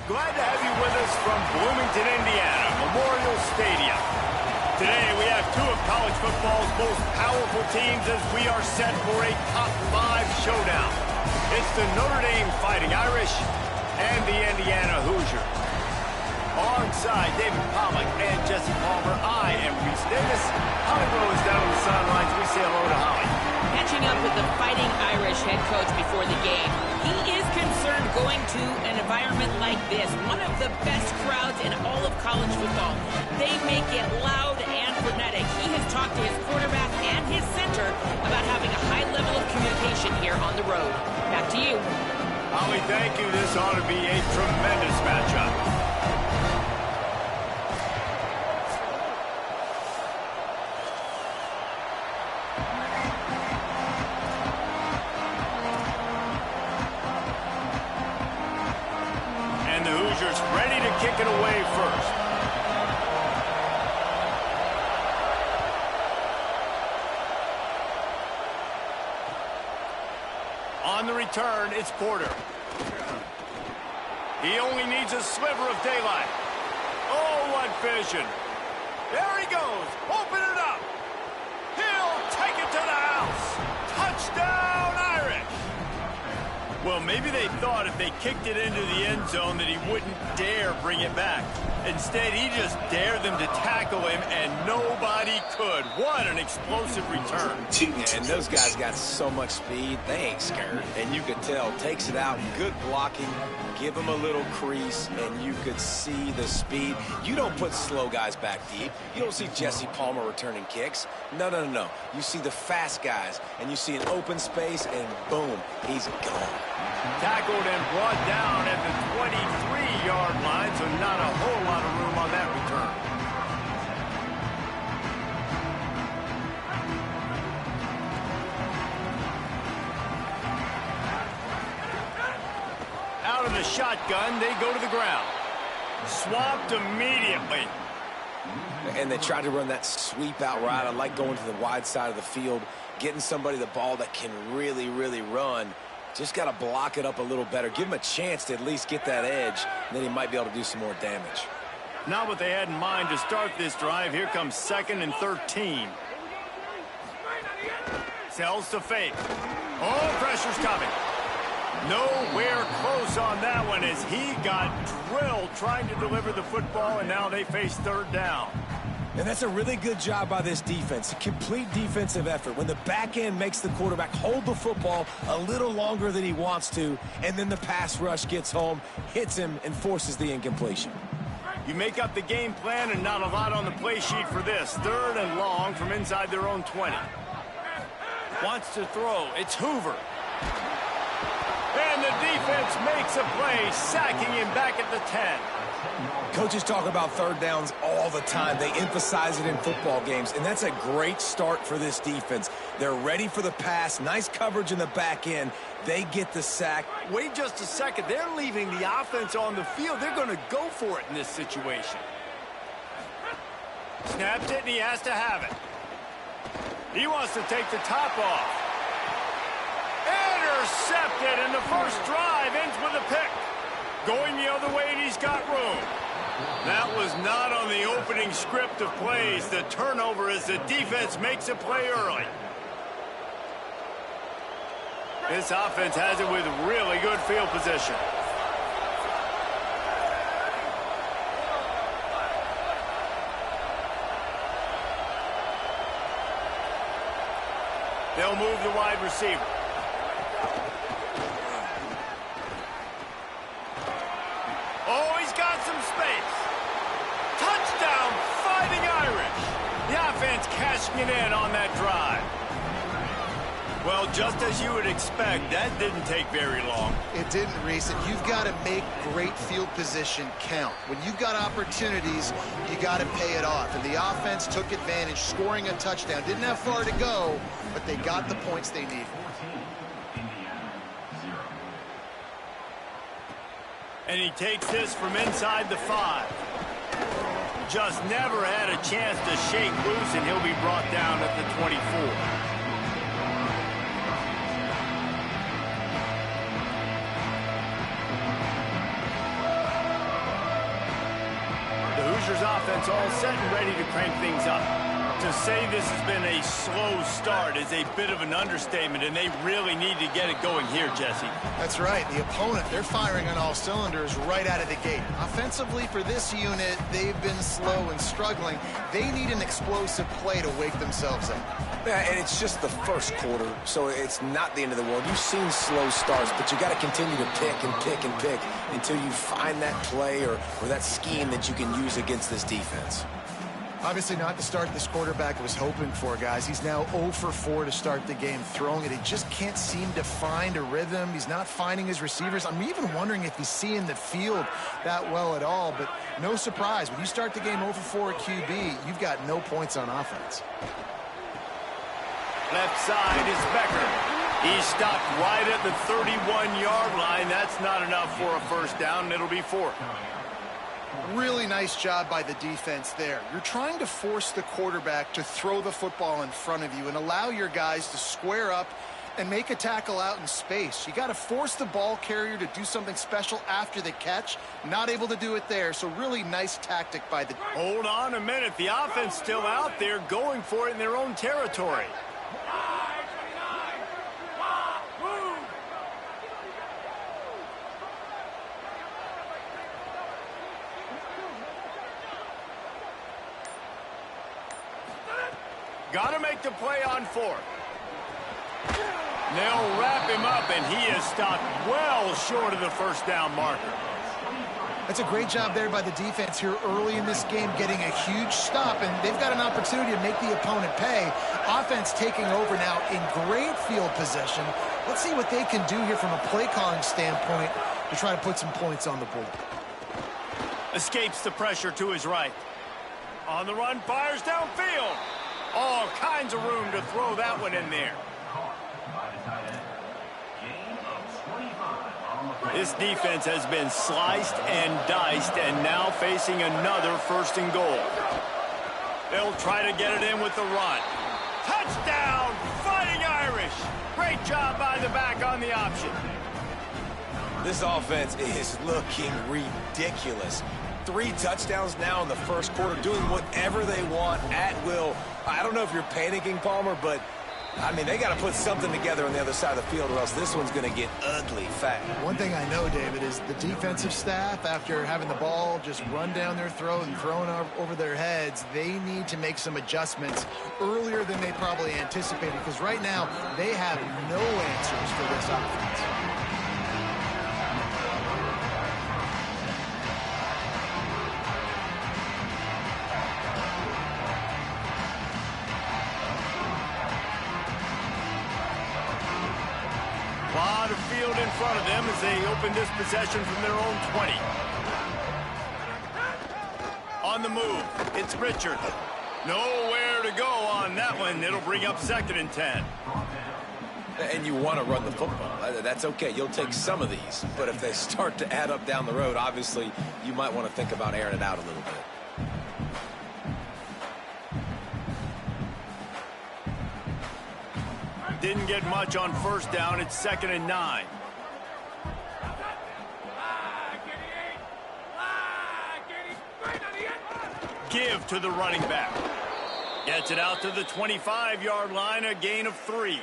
Glad to have you with us from Bloomington, Indiana, Memorial Stadium. Today we have two of college football's most powerful teams as we are set for a top 5 showdown. It's the Notre Dame Fighting Irish and the Indiana Hoosiers. Alongside David Pollack and Jesse Palmer, I am Reese Davis. Holly Rowe is down on the sidelines. We say hello to Holly. Catching up with the Fighting Irish head coach before the game, he is concerned going to an environment like this, one of the best crowds in all of college football. They make it loud and frenetic. He has talked to his quarterback and his center about having a high level of communication here on the road. Back to you. Holly, thank you. This ought to be a tremendous matchup. Ready to kick it away first. On the return, it's Porter. He only needs a sliver of daylight. Oh, what vision. There he goes. Open it up. He'll take it to the house. Touchdown, Irish. Well, maybe they thought if they kicked it into the end zone that he wouldn't dare bring it back. Instead, he just dared them to tackle him, and nobody could. What an explosive return. And those guys got so much speed, they ain't scared. And you could tell, takes it out, good blocking, give him a little crease, and you could see the speed. You don't put slow guys back deep. You don't see Jesse Palmer returning kicks. No, no, no, no. You see the fast guys, and you see an open space, and boom, he's gone. Tackled and brought down at the 23-yard line, so not a whole lot of room on that return. Out of the shotgun, they go to the ground. Swamped immediately. And they tried to run that sweep out route. I like going to the wide side of the field, getting somebody the ball that can really, really run. Just got to block it up a little better. Give him a chance to at least get that edge, and then he might be able to do some more damage. Not what they had in mind to start this drive. Here comes 2nd and 13. Sells to fake. Oh, pressure's coming. Nowhere close on that one as he got drilled trying to deliver the football, and now they face 3rd down. And that's a really good job by this defense, a complete defensive effort. When the back end makes the quarterback hold the football a little longer than he wants to, and then the pass rush gets home, hits him, and forces the incompletion. You make up the game plan and not a lot on the play sheet for this. 3rd and long from inside their own 20. Wants to throw. It's Hoover. And the defense makes a play, sacking him back at the 10. Coaches talk about 3rd downs all the time. They emphasize it in football games, and that's a great start for this defense. They're ready for the pass. Nice coverage in the back end. They get the sack. Wait just a second. They're leaving the offense on the field. They're going to go for it in this situation. Snaps it, and he has to have it. He wants to take the top off. Intercepted, and the first drive ends with a pick. Going the other way, and he's got room. That was not on the opening script of plays. The turnover as the defense makes a play early. This offense has it with really good field position. They'll move the wide receiver. Oh, he's got some space. Touchdown, Fighting Irish. The offense cashing it in on that drive. Well, just as you would expect, that didn't take very long. It didn't, Reese, and you've got to make great field position count. When you've got opportunities, you got to pay it off. And the offense took advantage, scoring a touchdown. Didn't have far to go, but they got the points they needed. And he takes this from inside the 5. Just never had a chance to shake loose, and he'll be brought down at the 24. offense all set and ready to crank things up. To say this has been a slow start is a bit of an understatement, and they really need to get it going here, Jesse. That's right. The opponent, they're firing on all cylinders right out of the gate. Offensively, for this unit, they've been slow and struggling. They need an explosive play to wake themselves up. Yeah, and it's just the first quarter, so it's not the end of the world. You've seen slow starts, but you got to continue to pick and pick and pick until you find that play or that scheme that you can use against this defense. Obviously not the start this quarterback was hoping for, guys. He's now 0 for 4 to start the game throwing it. He just can't seem to find a rhythm. He's not finding his receivers. I'm even wondering if he's seeing the field that well at all, but no surprise. When you start the game 0 for 4 at QB, you've got no points on offense. Left side is Becker. He's stopped right at the 31-yard line. That's not enough for a first down, and it'll be 4th. Really nice job by the defense there. You're trying to force the quarterback to throw the football in front of you and allow your guys to square up and make a tackle out in space. You got to force the ball carrier to do something special after the catch. Not able to do it there, so really nice tactic by the... Hold on a minute. The offense still out there going for it in their own territory. Got to make the play on 4th. They'll wrap him up, and he is stopped well short of the first down marker. That's a great job there by the defense here early in this game, getting a huge stop, and they've got an opportunity to make the opponent pay. Offense taking over now in great field position. Let's see what they can do here from a play calling standpoint to try to put some points on the board. Escapes the pressure to his right. On the run, fires downfield. All kinds of room to throw that one in there. This defense has been sliced and diced and now facing another 1st and goal. They'll try to get it in with the run. Touchdown, Fighting Irish. Great job by the back on the option. This offense is looking ridiculous. 3 touchdowns now in the first quarter, doing whatever they want at will. I don't know if you're panicking, Palmer, but, I mean, they got to put something together on the other side of the field or else this one's going to get ugly fast. One thing I know, David, is the defensive staff, after having the ball just run down their throat and thrown over their heads, they need to make some adjustments earlier than they probably anticipated, because right now they have no answers for this offense. Lot of field in front of them as they open this possession from their own 20. On the move, it's Richard. Nowhere to go on that one. It'll bring up 2nd and 10. And you want to run the football. That's okay. You'll take some of these. But if they start to add up down the road, obviously, you might want to think about airing it out a little bit. Didn't get much on 1st down. It's 2nd and 9. Give to the running back. Gets it out to the 25-yard line, a gain of 3.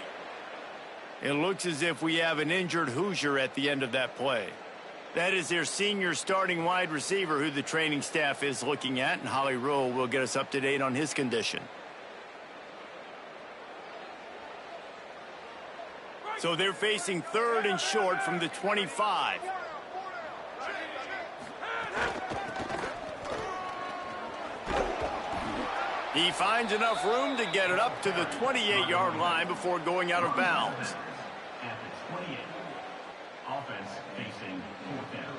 It looks as if we have an injured Hoosier at the end of that play. That is their senior starting wide receiver who the training staff is looking at, and Holly Rowe will get us up to date on his condition. So they're facing 3rd and short from the 25. He finds enough room to get it up to the 28-yard line before going out of bounds. At the 28, offense facing 4th down.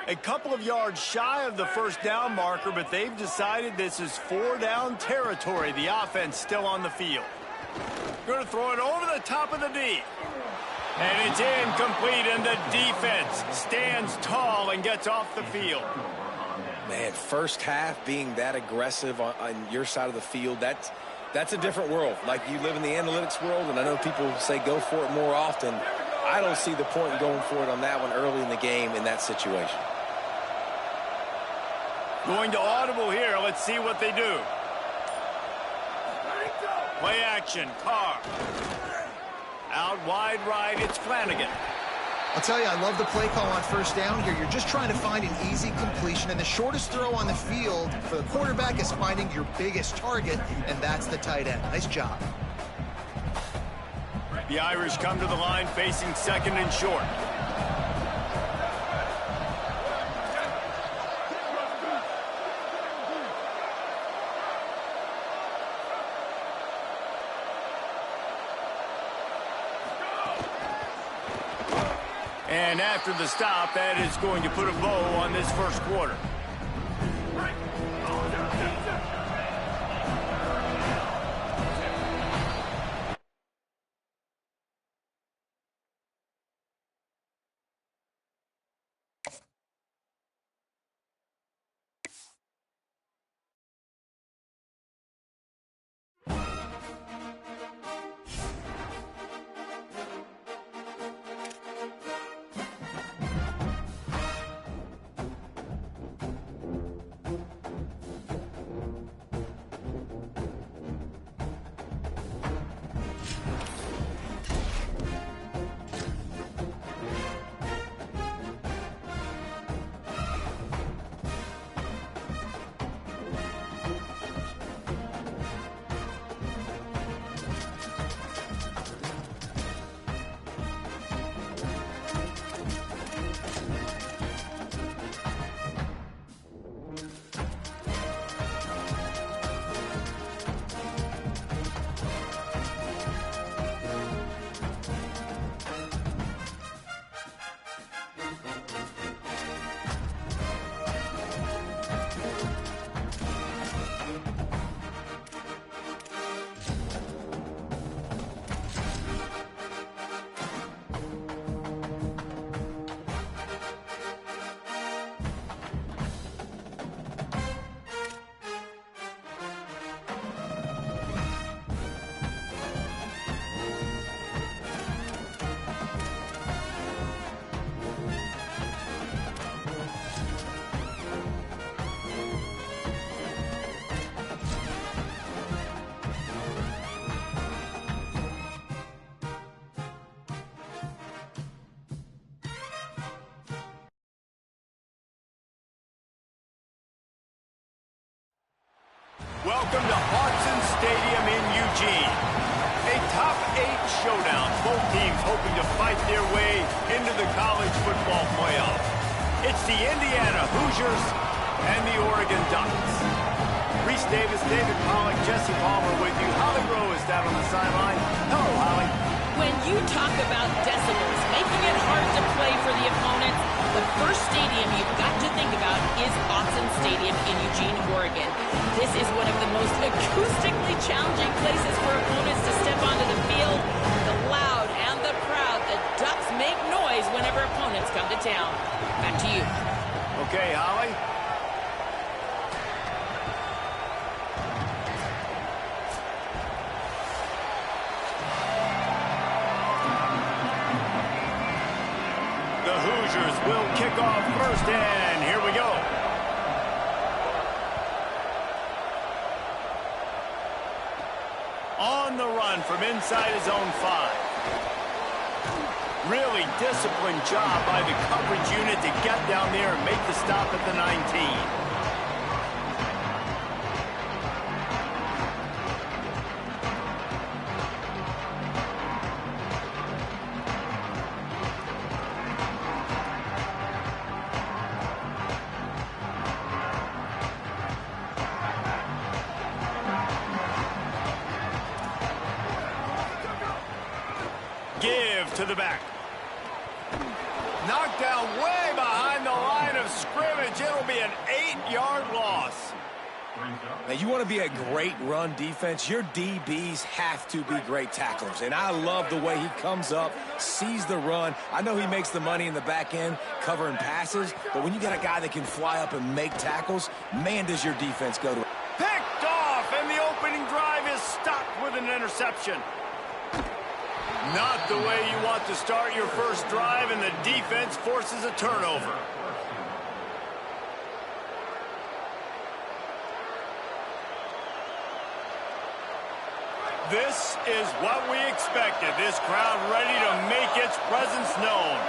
A couple of yards shy of the 1st down marker, but they've decided this is 4-down territory. The offense still on the field. Going to throw it over the top of the D. And it's incomplete, and the defense stands tall and gets off the field. Man, first half being that aggressive on your side of the field, that's a different world. Like, you live in the analytics world, and I know people say go for it more often. I don't see the point in going for it on that one early in the game in that situation. Going to audible here. Let's see what they do. Play action, Carr. Out wide right, it's Flanagan. I'll tell you, I love the play call on first down here. You're just trying to find an easy completion, and the shortest throw on the field for the quarterback is finding your biggest target, and that's the tight end. Nice job. The Irish come to the line facing second and short. And after the stop, that is going to put a bow on this first quarter. Welcome to Autzen Stadium in Eugene. A top 8 showdown. Both teams hoping to fight their way into the college football playoff. It's the Indiana Hoosiers and the Oregon Ducks. Reese Davis, David Pollack, Jesse Palmer with you. Holly Rowe is down on the sideline. Hello, Holly. When you talk about decibels, making it hard to play for the opponents, the first stadium you've got to think about is Autzen Stadium in Eugene, Oregon. This is one of the most acoustically challenging places for opponents to step onto the field. The loud and the proud, the Ducks make noise whenever opponents come to town. Back to you. Okay, Holly. The Hoosiers will kick off first, and here we go. On the run from inside his own 5. Really disciplined job by the coverage unit to get down there and make the stop at the 19. Give to the back. Knocked down way behind the line of scrimmage. It'll be an 8-yard loss. Brings up Now, you want to be a great run defense, your DBs have to be great tacklers. And I love the way he comes up, sees the run. I know he makes the money in the back end covering passes, but when you got a guy that can fly up and make tackles, man, does your defense go to it. Picked off, and the opening drive is stopped with an interception. Not the way you want to start your first drive, and the defense forces a turnover. This is what we expected. This crowd ready to make its presence known.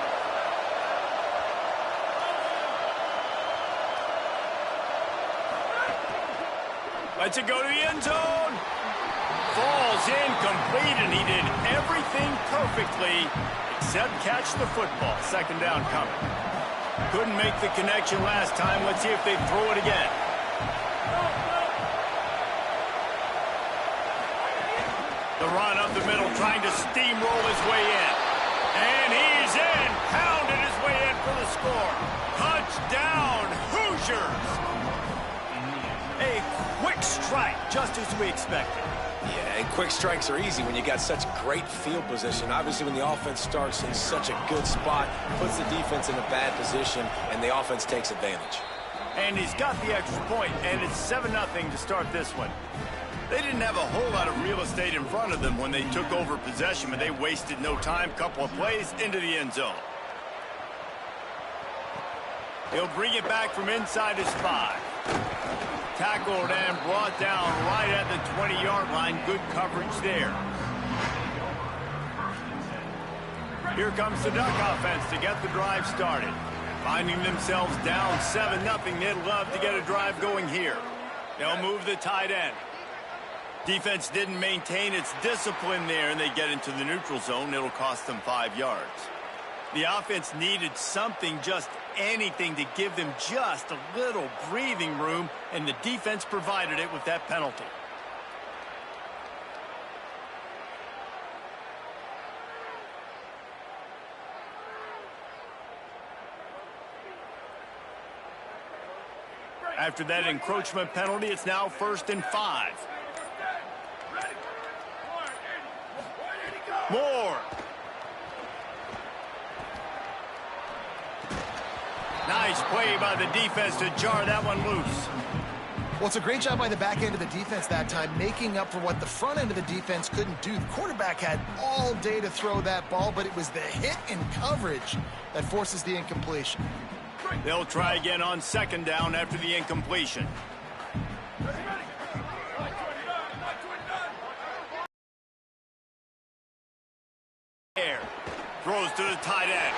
Lets it go to the end zone. Falls incomplete, and he did everything perfectly except catch the football. Second down coming. Couldn't make the connection last time. Let's see if they throw it again. The run up the middle, trying to steamroll his way in. And he's in. Pounded his way in for the score. Touchdown, Hoosiers. A quick strike, just as we expected. Yeah, and quick strikes are easy when you got such great field position. Obviously, when the offense starts in such a good spot, puts the defense in a bad position, and the offense takes advantage. And he's got the extra point, and it's 7-0 to start this one. They didn't have a whole lot of real estate in front of them when they took over possession, but they wasted no time. Couple of plays into the end zone. He'll bring it back from inside his 5. Tackled and brought down right at the 20-yard line. Good coverage there. Here comes the Duck offense to get the drive started. Finding themselves down 7-0, they'd love to get a drive going here. They'll move the tight end. Defense didn't maintain its discipline there, and they get into the neutral zone. It'll cost them 5 yards. The offense needed something, just anything, to give them just a little breathing room, and the defense provided it with that penalty. After that encroachment penalty, it's now 1st and 5. Moore. Nice play by the defense to jar that one loose. Well, it's a great job by the back end of the defense that time, making up for what the front end of the defense couldn't do. The quarterback had all day to throw that ball, but it was the hit in coverage that forces the incompletion. They'll try again on 2nd down after the incompletion. Throws to the tight end.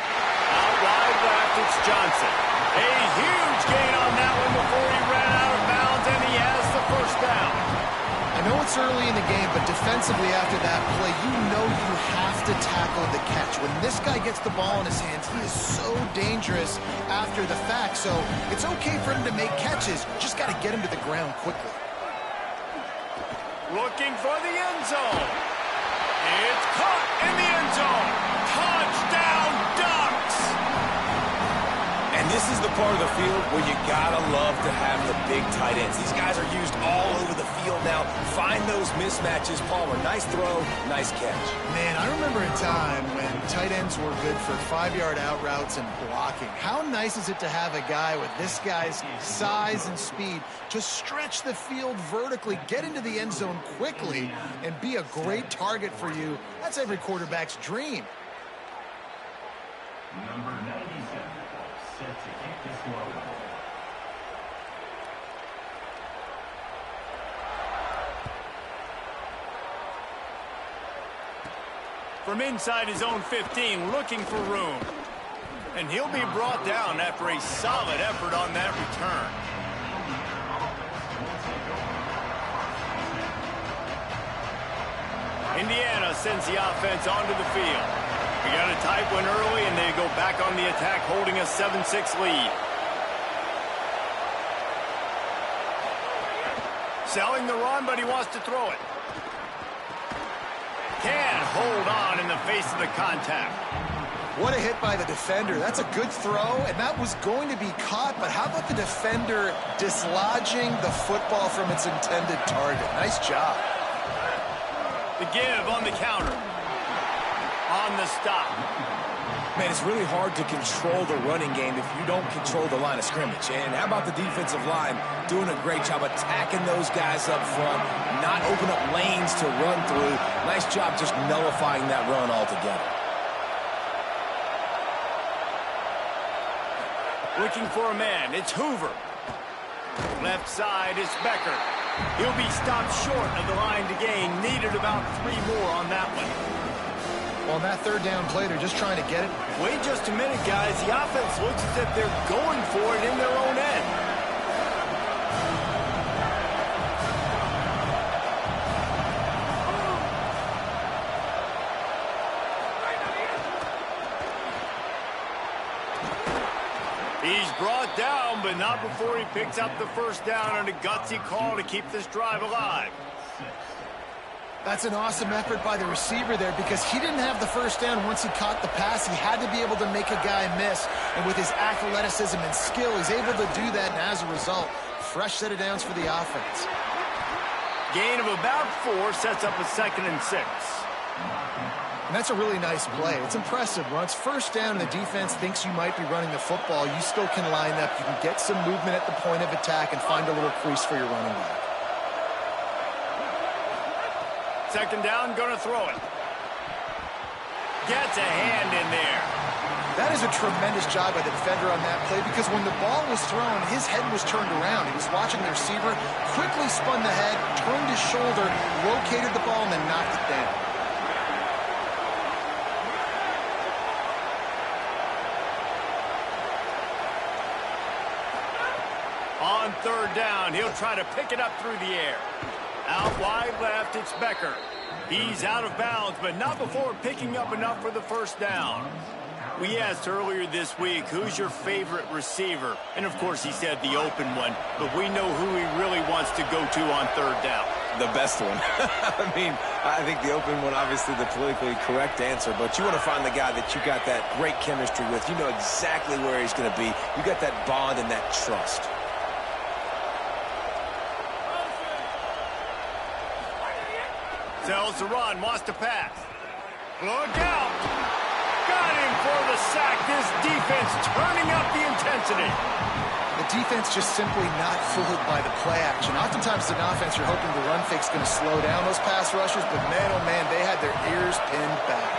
Out wide left, it's Johnson. A huge gain on that one before he ran out of bounds, and he has the 1st down. I know it's early in the game, but defensively after that play, you know you have to tackle the catch. When this guy gets the ball in his hands, he is so dangerous after the fact, so it's okay for him to make catches. Just got to get him to the ground quickly. Looking for the end zone. It's caught in the end zone. Touchdown, Ducks! And this is the part of the field where you gotta love to have the big tight ends. These guys are used all over the field now. Find those mismatches. Palmer, nice throw, nice catch. Man, I remember a time when tight ends were good for 5-yard out routes and blocking. How nice is it to have a guy with this guy's size and speed to stretch the field vertically, get into the end zone quickly, and be a great target for you? That's every quarterback's dream. Number 97, set to kick this one. From inside his own 15, looking for room. And he'll be brought down after a solid effort on that return. Indiana sends the offense onto the field. We got a tight one early, and they go back on the attack, holding a 7-6 lead. Selling the run, but he wants to throw it. Can't hold on in the face of the contact. What a hit by the defender. That's a good throw, and that was going to be caught, but how about the defender dislodging the football from its intended target? Nice job. The give on the counter. On the stop. Man, it's really hard to control the running game if you don't control the line of scrimmage. And how about the defensive line doing a great job attacking those guys up front, not open up lanes to run through. Nice job just nullifying that run altogether. Looking for a man, it's Hoover. Left side is Becker. He'll be stopped short of the line to gain. Needed about 3 more on that one. Well, on that third down play, they're just trying to get it. Wait just a minute, guys. The offense looks as if they're going for it in their own end. He's brought down, but not before he picks up the first down on a gutsy call to keep this drive alive. That's an awesome effort by the receiver there because he didn't have the first down once he caught the pass. He had to be able to make a guy miss. And with his athleticism and skill, he's able to do that. And as a result, fresh set of downs for the offense. Gain of about 4 sets up a 2nd and 6. And that's a really nice play. It's impressive. Once first down and the defense thinks you might be running the football, you still can line up. You can get some movement at the point of attack and find a little crease for your running back. 2nd down, gonna throw it. Gets a hand in there. That is a tremendous job by the defender on that play because when the ball was thrown, his head was turned around. He was watching the receiver, quickly spun the head, turned his shoulder, located the ball, and then knocked it down. On 3rd down, he'll try to pick it up through the air. Out wide left, it's Becker. He's out of bounds, but not before picking up enough for the first down. We asked earlier this week, who's your favorite receiver? And, of course, he said the open one, but we know who he really wants to go to on 3rd down. The best one. I mean, I think the open one, obviously the politically correct answer, but you want to find the guy that you got that great chemistry with. You know exactly where he's going to be. You got that bond and that trust. Tells to run, wants to pass. Look out! Got him for the sack. This defense turning up the intensity. The defense just simply not fooled by the play action. Oftentimes, as an offense, you're hoping the run fake's going to slow down those pass rushers, but man, oh man, they had their ears pinned back.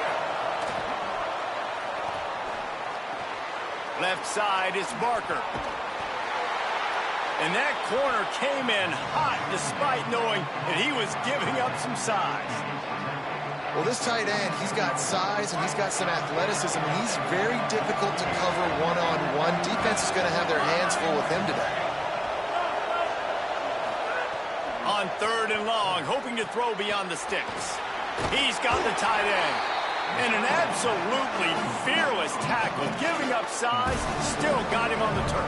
Left side is Barker. And that corner came in hot despite knowing that he was giving up some size. Well, this tight end, he's got size and he's got some athleticism, and he's very difficult to cover one-on-one. Defense is going to have their hands full with him today. On 3rd and long, hoping to throw beyond the sticks. He's got the tight end. And an absolutely fearless tackle, giving up size, still got him on the turf.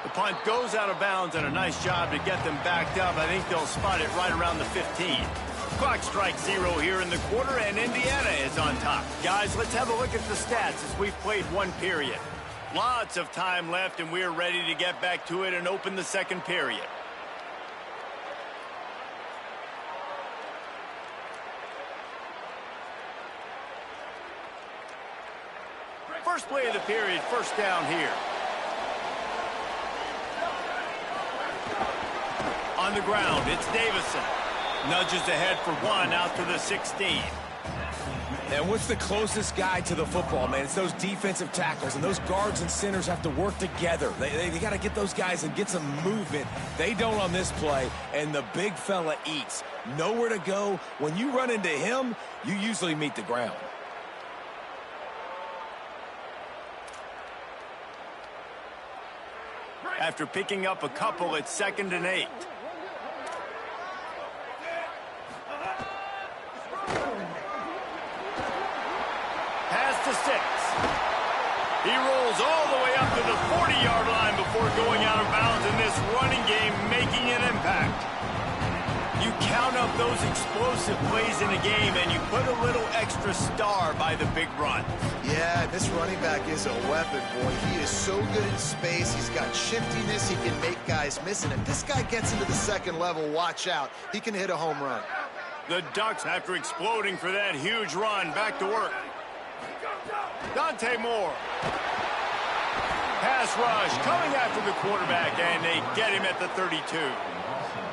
The punt goes out of bounds, and a nice job to get them backed up. I think they'll spot it right around the 15. Clock strikes 0 here in the quarter, and Indiana is on top. Guys, let's have a look at the stats as we've played 1 period. Lots of time left, and we're ready to get back to it and open the 2nd period. First play of the period, first down here. On the ground, it's Davison. Nudges ahead for 1 out to the 16. And what's the closest guy to the football, man? It's those defensive tackles, and those guards and centers have to work together. They got to get those guys and get some movement. They don't on this play, and the big fella eats. Nowhere to go. When you run into him, you usually meet the ground. After picking up a couple, it's 2nd and 8. Pass to 6. He rolls all the way up to the 40-yard line before going out of bounds in this running game, making an impact. You count up those explosive plays in a game, and you put a little extra star by the big run. Yeah, this running back is a weapon, boy. He is so good in space. He's got shiftiness. He can make guys miss. And if this guy gets into the second level, watch out. He can hit a home run. The Ducks, after exploding for that huge run, back to work. Dante Moore. Pass rush coming after the quarterback, and they get him at the 32.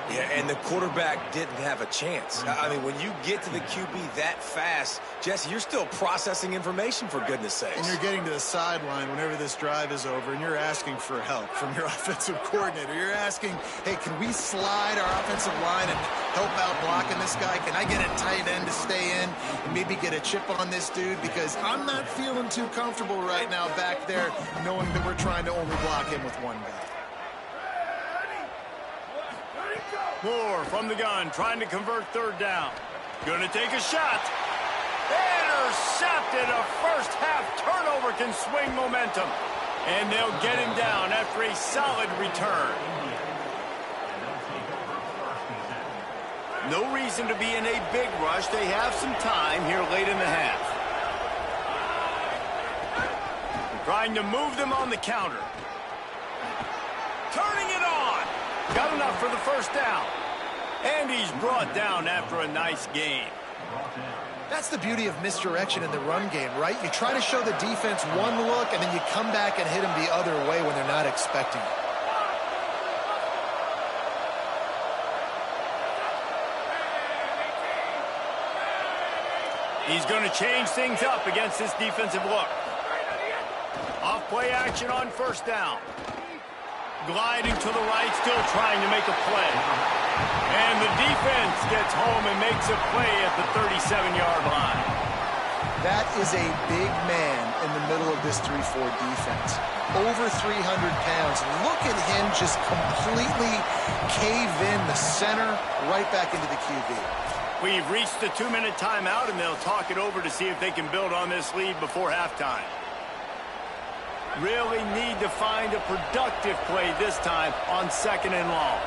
Yeah, and the quarterback didn't have a chance. I mean, when you get to the QB that fast, Jesse, you're still processing information, for goodness sakes. And you're getting to the sideline whenever this drive is over, and you're asking for help from your offensive coordinator. You're asking, hey, can we slide our offensive line and help out blocking this guy? Can I get a tight end to stay in and maybe get a chip on this dude? Because I'm not feeling too comfortable right now back there knowing that we're trying to only block him with one guy. Moore from the gun, trying to convert third down. Gonna take a shot. Intercepted. A first half turnover can swing momentum. And they'll get him down after a solid return. No reason to be in a big rush. They have some time here late in the half. Trying to move them on the counter. Turning it on. Got enough for the first down. And he's brought down after a nice gain. That's the beauty of misdirection in the run game, right? You try to show the defense one look, and then you come back and hit them the other way when they're not expecting it. He's going to change things up against this defensive look. Off play action on first down. Gliding to the right, still trying to make a play. And the defense gets home and makes a play at the 37-yard line. That is a big man in the middle of this 3-4 defense. Over 300 pounds. Look at him just completely cave in the center, right back into the QB. We've reached the 2-minute timeout, and they'll talk it over to see if they can build on this lead before halftime. Really need to find a productive play this time on second and long.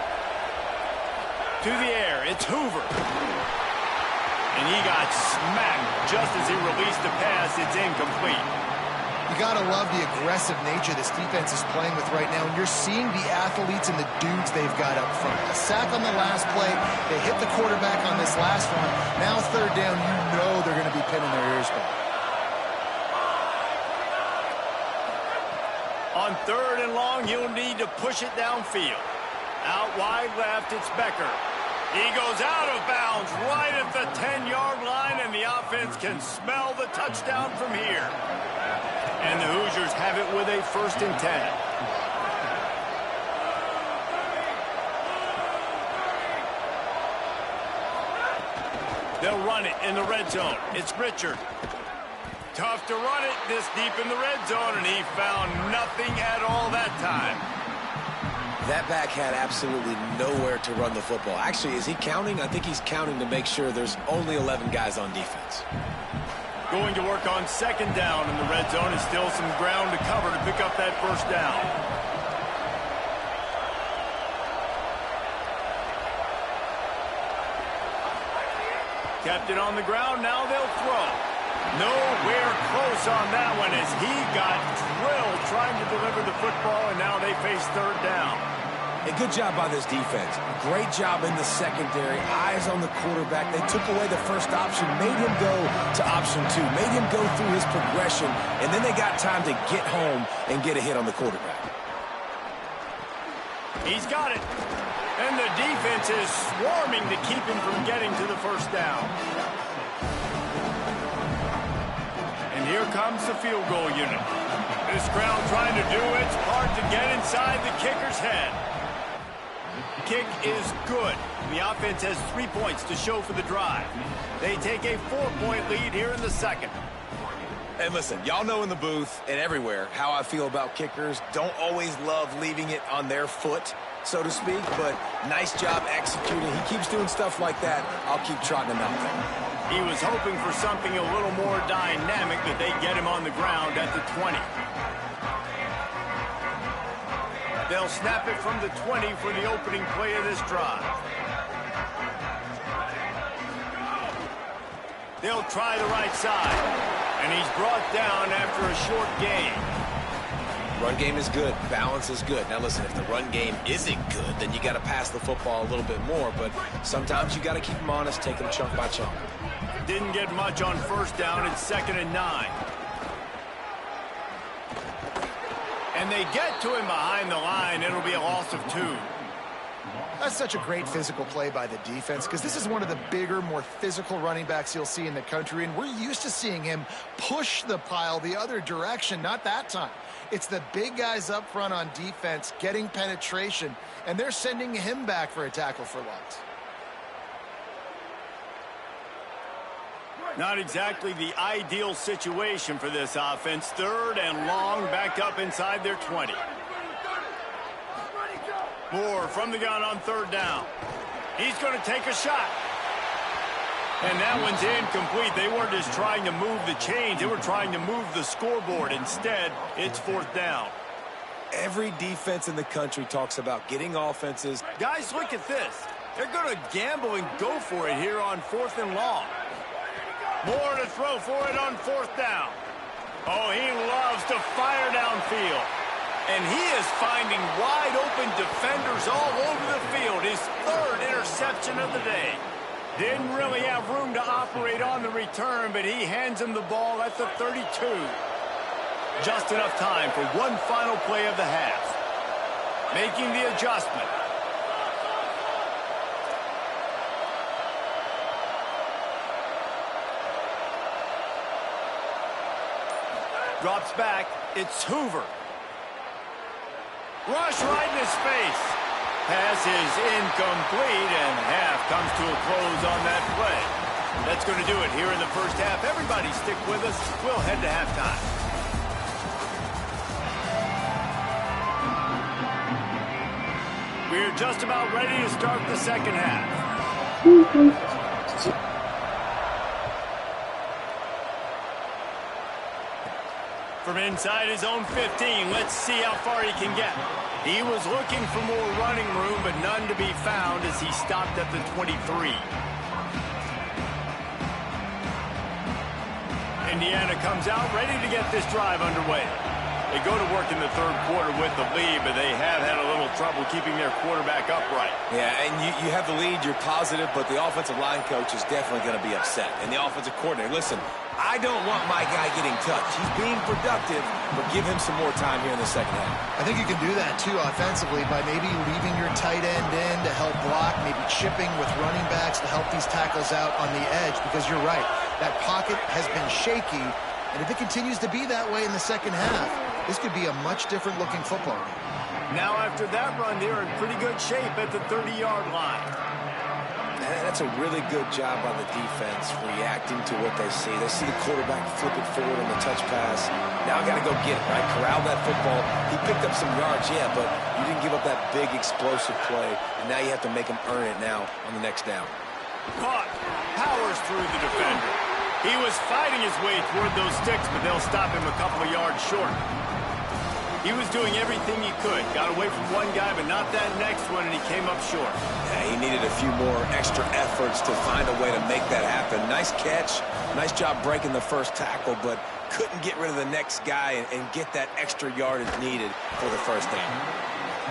To the air, it's Hoover. And he got smacked just as he released the pass. It's incomplete. You got to love the aggressive nature this defense is playing with right now, and you're seeing the athletes and the dudes they've got up front. A sack on the last play, they hit the quarterback on this last one. Now third down, you know they're going to be pinning their ears back. On third and long, you'll need to push it downfield. Out wide left, it's Becker. He goes out of bounds right at the 10-yard line, and the offense can smell the touchdown from here. And the Hoosiers have it with a 1st and 10. They'll run it in the red zone. It's Richard. Tough to run it this deep in the red zone, and he found nothing at all that time. That back had absolutely nowhere to run the football. Actually, is he counting? I think he's counting to make sure there's only 11 guys on defense. Going to work on second down in the red zone, and still some ground to cover to pick up that first down. Kept it on the ground, now they'll throw. Nowhere close on that one as he got drilled trying to deliver the football, and now they face third down. A good job by this defense. Great job in the secondary. Eyes on the quarterback. They took away the first option, made him go to option 2, made him go through his progression, and then they got time to get home and get a hit on the quarterback. He's got it. And the defense is swarming to keep him from getting to the first down. And here comes the field goal unit. This crowd trying to do its part to get inside the kicker's head. Kick is good. The offense has 3 points to show for the drive. They take a 4-point lead here in the second. And listen, y'all know in the booth and everywhere how I feel about kickers. Don't always love leaving it on their foot, so to speak, but nice job executing. He keeps doing stuff like that. I'll keep trotting him out there. He was hoping for something a little more dynamic, but they get him on the ground at the 20. They'll snap it from the 20 for the opening play of this drive. They'll try the right side. And he's brought down after a short gain. Run game is good. Balance is good. Now listen, if the run game isn't good, then you got to pass the football a little bit more. But sometimes you got to keep them honest, take them chunk by chunk. Didn't get much on first down. It's 2nd and 9. And they get to him behind the line. It'll be a loss of 2. That's such a great physical play by the defense because this is one of the bigger, more physical running backs you'll see in the country, and we're used to seeing him push the pile the other direction. Not that time. It's the big guys up front on defense getting penetration, and they're sending him back for a tackle for loss. Not exactly the ideal situation for this offense. 3rd and long, backed up inside their 20. Moore from the gun on 3rd down. He's going to take a shot. And that one's incomplete. They weren't just trying to move the chains. They were trying to move the scoreboard. Instead, it's 4th down. Every defense in the country talks about getting offenses. Guys, look at this. They're going to gamble and go for it here on 4th and long. Moore to throw for it on 4th down. Oh, he loves to fire downfield. And he is finding wide-open defenders all over the field. His 3rd interception of the day. Didn't really have room to operate on the return, but he hands him the ball at the 32. Just enough time for one final play of the half. Making the adjustment. Drops back. It's Hoover. Rush right in his face. Pass is incomplete, and half comes to a close on that play. That's going to do it here in the first half. Everybody stick with us. We'll head to halftime. We're just about ready to start the second half. From inside his own 15, let's see how far he can get. He was looking for more running room, but none to be found as he stopped at the 23. Indiana comes out ready to get this drive underway. They go to work in the 3rd quarter with the lead, but they have had a little trouble keeping their quarterback upright. Yeah, and you have the lead, you're positive, but the offensive line coach is definitely going to be upset. And the offensive coordinator, listen, I don't want my guy getting touched. He's being productive, but give him some more time here in the second half. I think you can do that, too, offensively, by maybe leaving your tight end in to help block, maybe chipping with running backs to help these tackles out on the edge, because you're right. That pocket has been shaky, and if it continues to be that way in the second half, this could be a much different-looking football game. Now, after that run, they're in pretty good shape at the 30-yard line. That's a really good job by the defense, reacting to what they see. They see the quarterback flip it forward on the touch pass. Now I got to go get it, right? Corral that football. He picked up some yards, yeah, but you didn't give up that big explosive play, and now you have to make him earn it now on the next down. Caught. Powers through the defender. He was fighting his way toward those sticks, but they'll stop him a couple of yards short. He was doing everything he could. Got away from one guy, but not that next one, and he came up short. Yeah, he needed a few more extra efforts to find a way to make that happen. Nice catch. Nice job breaking the first tackle, but couldn't get rid of the next guy and get that extra yardage needed for the first down.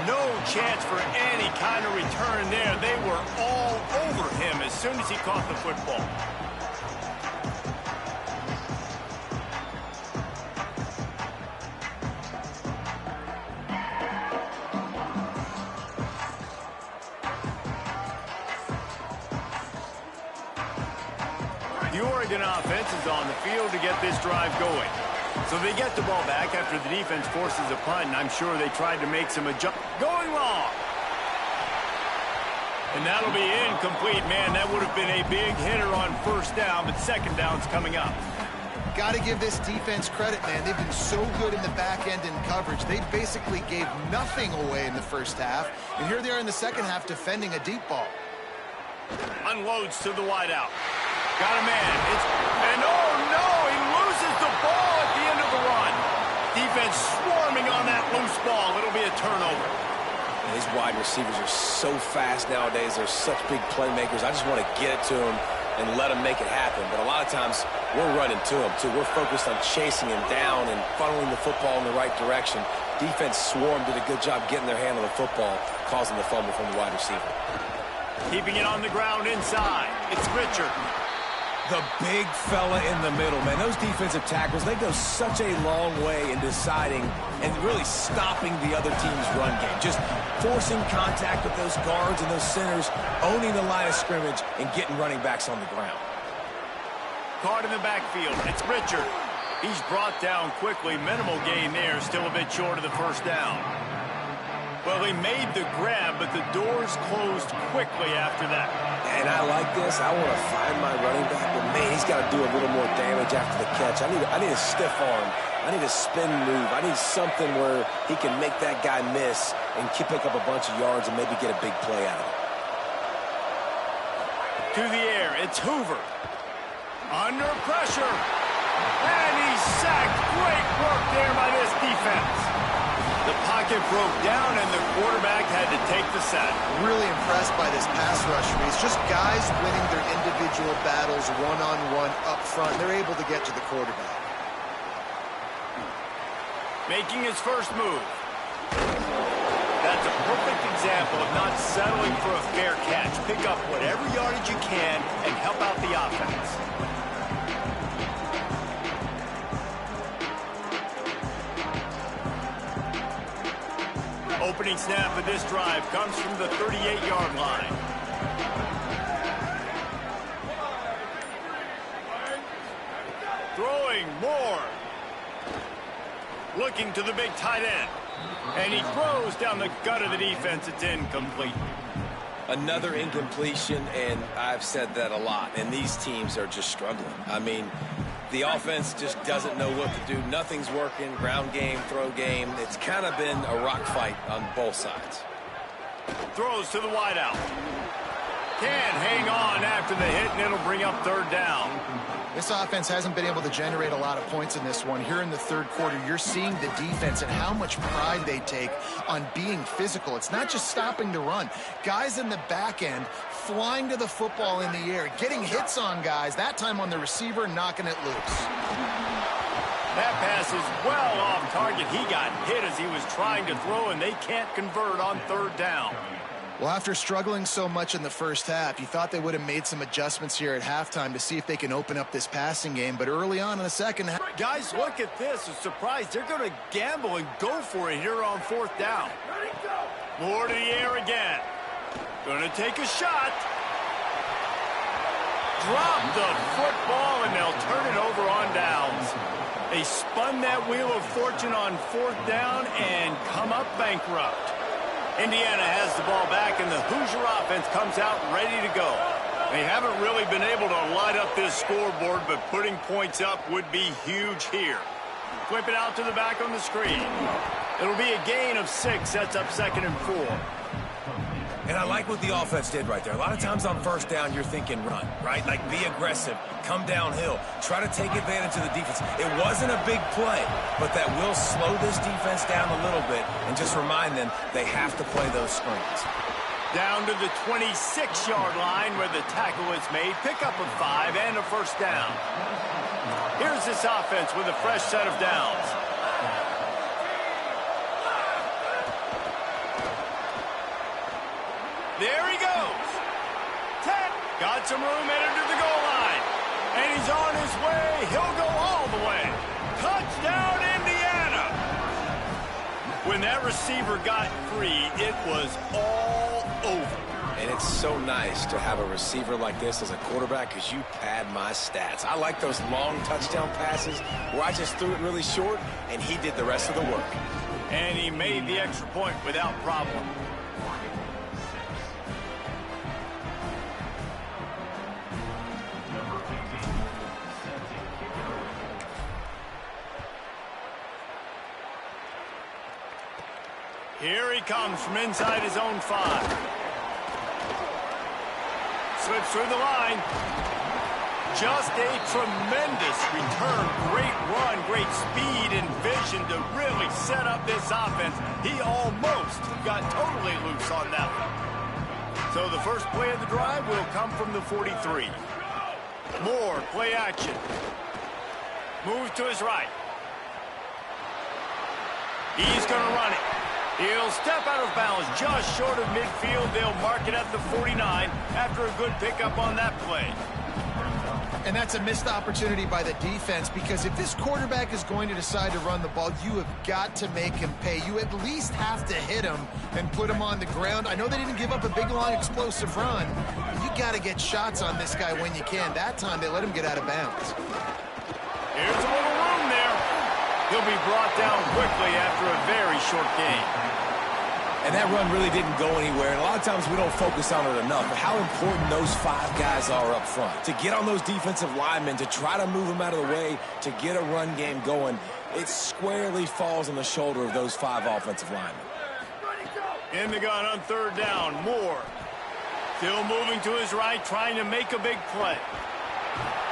No chance for any kind of return there. They were all over him as soon as he caught the football. The Oregon offense is on the field to get this drive going. So they get the ball back after the defense forces a punt, and I'm sure they tried to make some adjustments. Going long. And that'll be incomplete. Man, that would have been a big hitter on first down, but second down's coming up. Got to give this defense credit, man. They've been so good in the back end in coverage. They basically gave nothing away in the first half, and here they are in the second half defending a deep ball. Unloads to the wideout. Got a man. And oh no, he loses the ball at the end of the run. Defense swarming on that loose ball. It'll be a turnover. wide receivers are so fast nowadays. They're such big playmakers. I just want to get it to them and let them make it happen. But a lot of times, we're running to them, too. We're focused on chasing him down and funneling the football in the right direction. Defense swarm did a good job getting their hand on the football, causing the fumble from the wide receiver. Keeping it on the ground inside. It's Richard. The big fella in the middle, man. Those defensive tackles, they go such a long way in deciding and really stopping the other team's run game. Just forcing contact with those guards and those centers, owning the line of scrimmage, and getting running backs on the ground. Caught in the backfield. It's Richard. He's brought down quickly. Minimal gain there. Still a bit short of the first down. Well, he made the grab, but the doors closed quickly after that. And I like this. I want to find my running back, but man, he's got to do a little more damage after the catch. I need a stiff arm. I need a spin move. I need something where he can make that guy miss and pick up a bunch of yards and maybe get a big play out of it. To the air, it's Hoover. Under pressure. And he's sacked. Great work there by this defense. The pocket broke down, and the quarterback had to take the sack. Really impressed by this pass rush. It's just guys winning their individual battles one-on-one up front. They're able to get to the quarterback. Making his first move. That's a perfect example of not settling for a fair catch. Pick up whatever yardage you can and help out the offense. Opening snap of this drive comes from the 38-yard line. Throwing more. Looking to the big tight end. And he throws down the gut of the defense. It's incomplete. Another incompletion, and I've said that a lot, and these teams are just struggling. I mean, the offense just doesn't know what to do. Nothing's working. Ground game, throw game. It's kind of been a rock fight on both sides. Throws to the wideout. Can hang on after the hit, and it'll bring up third down. This offense hasn't been able to generate a lot of points in this one. Here in the third quarter, you're seeing the defense and how much pride they take on being physical. It's not just stopping the run. Guys in the back end flying to the football in the air, getting hits on guys, that time on the receiver, knocking it loose. That pass is well off target. He got hit as he was trying to throw, and they can't convert on third down. Well, after struggling so much in the first half, you thought they would have made some adjustments here at halftime to see if they can open up this passing game. But early on in the second half... Guys, look at this. A surprise. They're going to gamble and go for it here on fourth down. More to the air again. Going to take a shot. Drop the football, and they'll turn it over on downs. They spun that wheel of fortune on fourth down and come up bankrupt. Indiana has the ball back, and the Hoosier offense comes out ready to go. They haven't really been able to light up this scoreboard, but putting points up would be huge here. Flip it out to the back on the screen. It'll be a gain of 6, sets up 2nd and 4. And I like what the offense did right there. A lot of times on first down, you're thinking run, right? Like be aggressive, come downhill, try to take advantage of the defense. It wasn't a big play, but that will slow this defense down a little bit and just remind them they have to play those screens. Down to the 26-yard line where the tackle is made. Pick up a 5 and a first down. Here's this offense with a fresh set of downs. There he goes. 10. Got some room headed to the goal line. And he's on his way. He'll go all the way. Touchdown, Indiana. When that receiver got free, it was all over. And it's so nice to have a receiver like this as a quarterback because you pad my stats. I like those long touchdown passes where I just threw it really short, and he did the rest of the work. And he made the extra point without problem. Here he comes from inside his own 5. Slips through the line. Just a tremendous return. Great run, great speed and vision. position to really set up this offense. He almost got totally loose on that one. So the first play of the drive will come from the 43. Moore, play action. Moves to his right. He's going to run it. He'll step out of bounds just short of midfield. They'll mark it at the 49 after a good pickup on that play. And that's a missed opportunity by the defense, because if this quarterback is going to decide to run the ball, you have got to make him pay. You at least have to hit him and put him on the ground. I know they didn't give up a big, long, explosive run, but you got to get shots on this guy when you can. That time, they let him get out of bounds. Here's a little room there. He'll be brought down quickly after a very short game. And that run really didn't go anywhere. And a lot of times we don't focus on it enough. But how important those 5 guys are up front. To get on those defensive linemen, to try to move them out of the way, to get a run game going, it squarely falls on the shoulder of those 5 offensive linemen. In the gun on third down, Moore. Still moving to his right, trying to make a big play.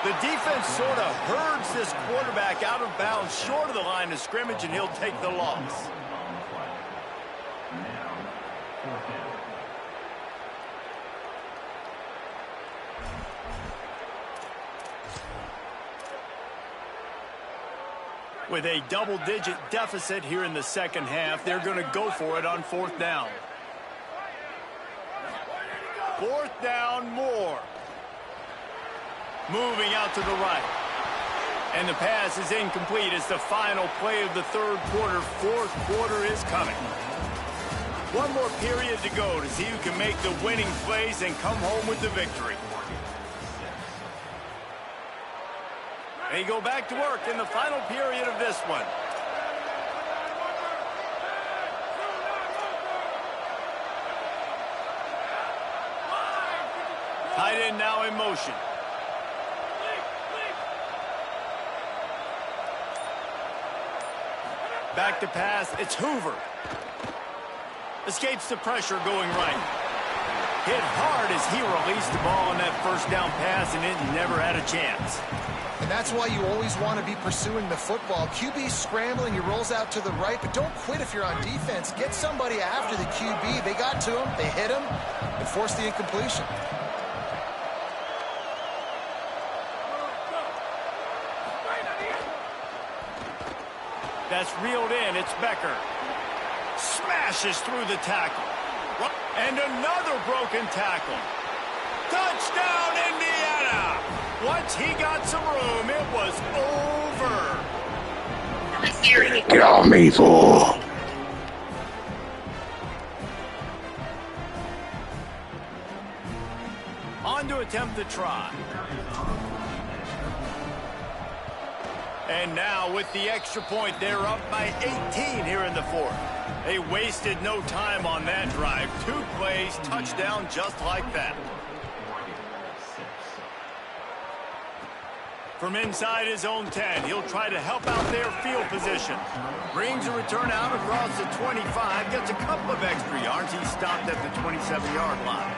The defense sort of herds this quarterback out of bounds short of the line of scrimmage, and he'll take the loss. With a double-digit deficit here in the second half, they're going to go for it on fourth down. Fourth down, Moore. Moving out to the right. And the pass is incomplete. It's the final play of the third quarter. Fourth quarter is coming. One more period to go to see who can make the winning plays and come home with the victory. They go back to work in the final period of this one. Tight end now in motion. Back to pass. It's Hoover. Escapes the pressure going right. Hit hard as he released the ball on that first down pass, and it never had a chance. And that's why you always want to be pursuing the football. QB's scrambling, he rolls out to the right, but don't quit if you're on defense. Get somebody after the QB. They got to him, they hit him, and forced the incompletion. That's reeled in. It's Becker. Smashes through the tackle. And another broken tackle. Touchdown, Indiana! Once he got some room, it was over. Get off me, fool. On to attempt the try. And now with the extra point, they're up by 18 here in the fourth. They wasted no time on that drive. 2 plays, touchdown just like that. From inside his own 10, he'll try to help out their field position. Brings a return out across the 25, gets a couple of extra yards. He stopped at the 27-yard line.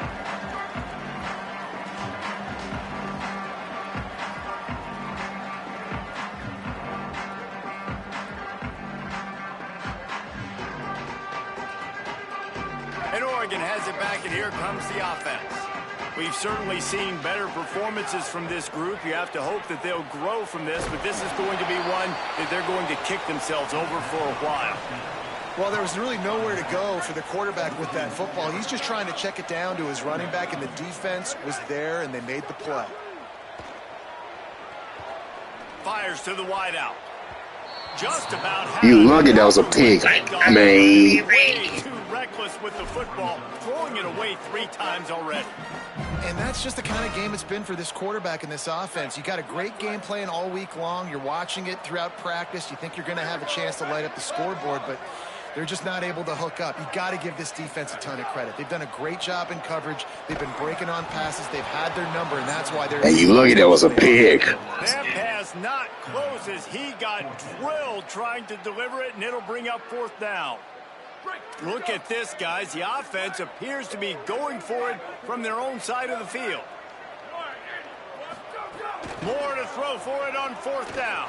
And Oregon has it back, and here comes the offense. We've certainly seen better performances from this group. You have to hope that they'll grow from this, but this is going to be one that they're going to kick themselves over for a while. Well, there was really nowhere to go for the quarterback with that football. He's just trying to check it down to his running back, and the defense was there, and they made the play. Fires to the wideout. Just about You lucky that was a pick, man. Way too reckless with the football, throwing it away 3 times already. And that's just the kind of game it's been for this quarterback in this offense. You got a great game plan all week long. You're watching it throughout practice. You think you're going to have a chance to light up the scoreboard, but they're just not able to hook up. You got to give this defense a ton of credit. They've done a great job in coverage. They've been breaking on passes. They've had their number, and that's why they're... Hey, you lucky that was a pick. That pass not close as he got drilled trying to deliver it, and it'll bring up fourth down. Look at this, guys. The offense appears to be going for it from their own side of the field. More to throw for it on fourth down.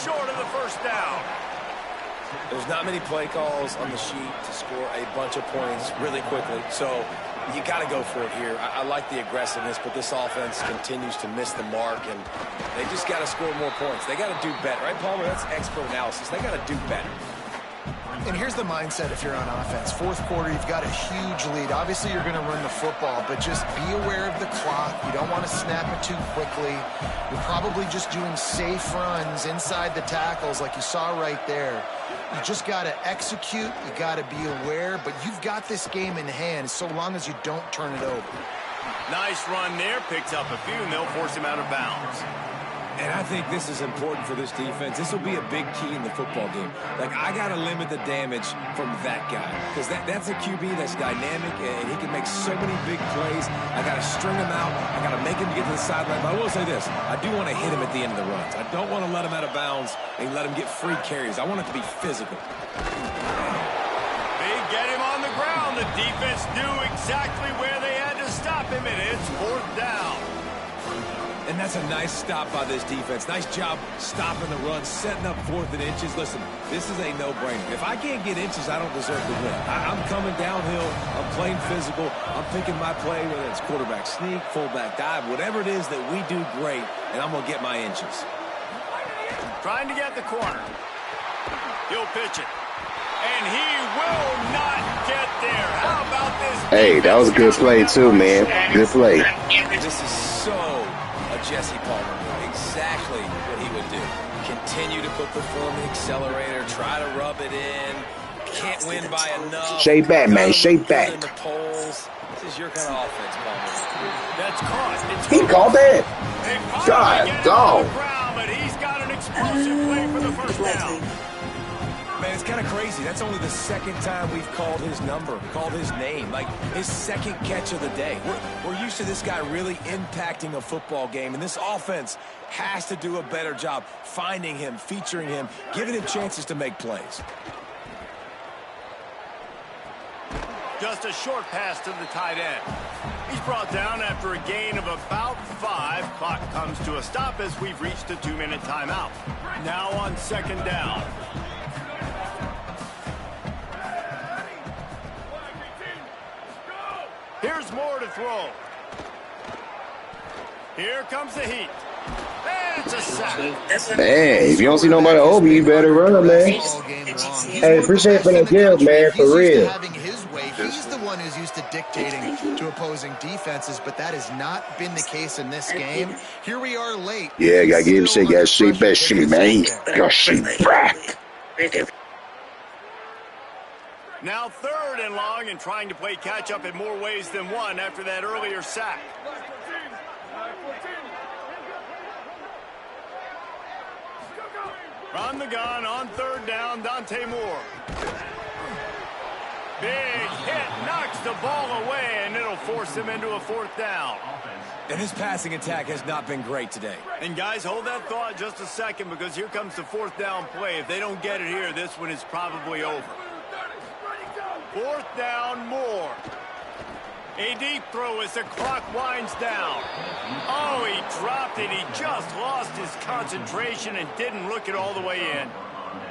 short of the first down. There's not many play calls on the sheet to score a bunch of points really quickly, so you got to go for it here. I like the aggressiveness, but this offense continues to miss the mark, and they just got to score more points. They got to do better, right, Palmer? That's expert analysis. They got to do better. And here's the mindset if you're on offense. Fourth quarter, you've got a huge lead. Obviously, you're going to run the football, but just be aware of the clock. You don't want to snap it too quickly. You're probably just doing safe runs inside the tackles like you saw right there. You just got to execute. You got to be aware, but you've got this game in hand so long as you don't turn it over. Nice run there. Picks up a few, and they'll force him out of bounds. And I think this is important for this defense. This will be a big key in the football game. Like, I got to limit the damage from that guy. Because that's a QB that's dynamic, and he can make so many big plays. I got to string him out. I got to make him get to the sideline. But I will say this. I do want to hit him at the end of the runs. I don't want to let him out of bounds and let him get free carries. I want it to be physical. They get him on the ground. The defense knew exactly where they had to stop him, and it's fourth down. And that's a nice stop by this defense. Nice job stopping the run, setting up 4th and inches. Listen, this is a no-brainer. If I can't get inches, I don't deserve to win. I'm coming downhill. I'm playing physical. I'm picking my play, whether it's quarterback sneak, fullback dive, whatever it is that we do great, and I'm going to get my inches. Trying to get the corner. He'll pitch it. And he will not get there. How about this? Hey, that was a good play too, man. Good play. This is so a Jesse Palmer move. Exactly what he would do. Continue to put the foot on the accelerator, try to rub it in. Can't win by enough. Shake back, man. Shake back. In the polls. This is your kind of offense, Palmer. That's caught. He called that. God, dog. But he's got an explosive play for the first down. Man, it's kind of crazy. That's only the second time we've called his number, called his name, like his second catch of the day. We're used to this guy really impacting a football game, and this offense has to do a better job finding him, featuring him, giving him chances to make plays. Just a short pass to the tight end. He's brought down after a gain of about 5. Clock comes to a stop as we've reached a 2-minute timeout. Now on second down. Here's more to throw. Here comes the heat. And it's a sack. Hey, if you don't see nobody over, you better run, man. Hey, appreciate it for the gift, man, for real. Having his way, he's the one who's used to dictating to opposing defenses, but that has not been the case in this game. Here we are late. Yeah, gotta give him shit, gotta shake that shit, man. Gotta shake back. Now 3rd and long, and trying to play catch-up in more ways than one after that earlier sack. On the gun, on 3rd down, Dante Moore. Big hit, knocks the ball away, and it'll force him into a 4th down. And his passing attack has not been great today. And guys, hold that thought just a second, because here comes the 4th down play. If they don't get it here, this one is probably over. 4th down, Moore. A deep throw as the clock winds down. Oh, he dropped it. He just lost his concentration and didn't look it all the way in.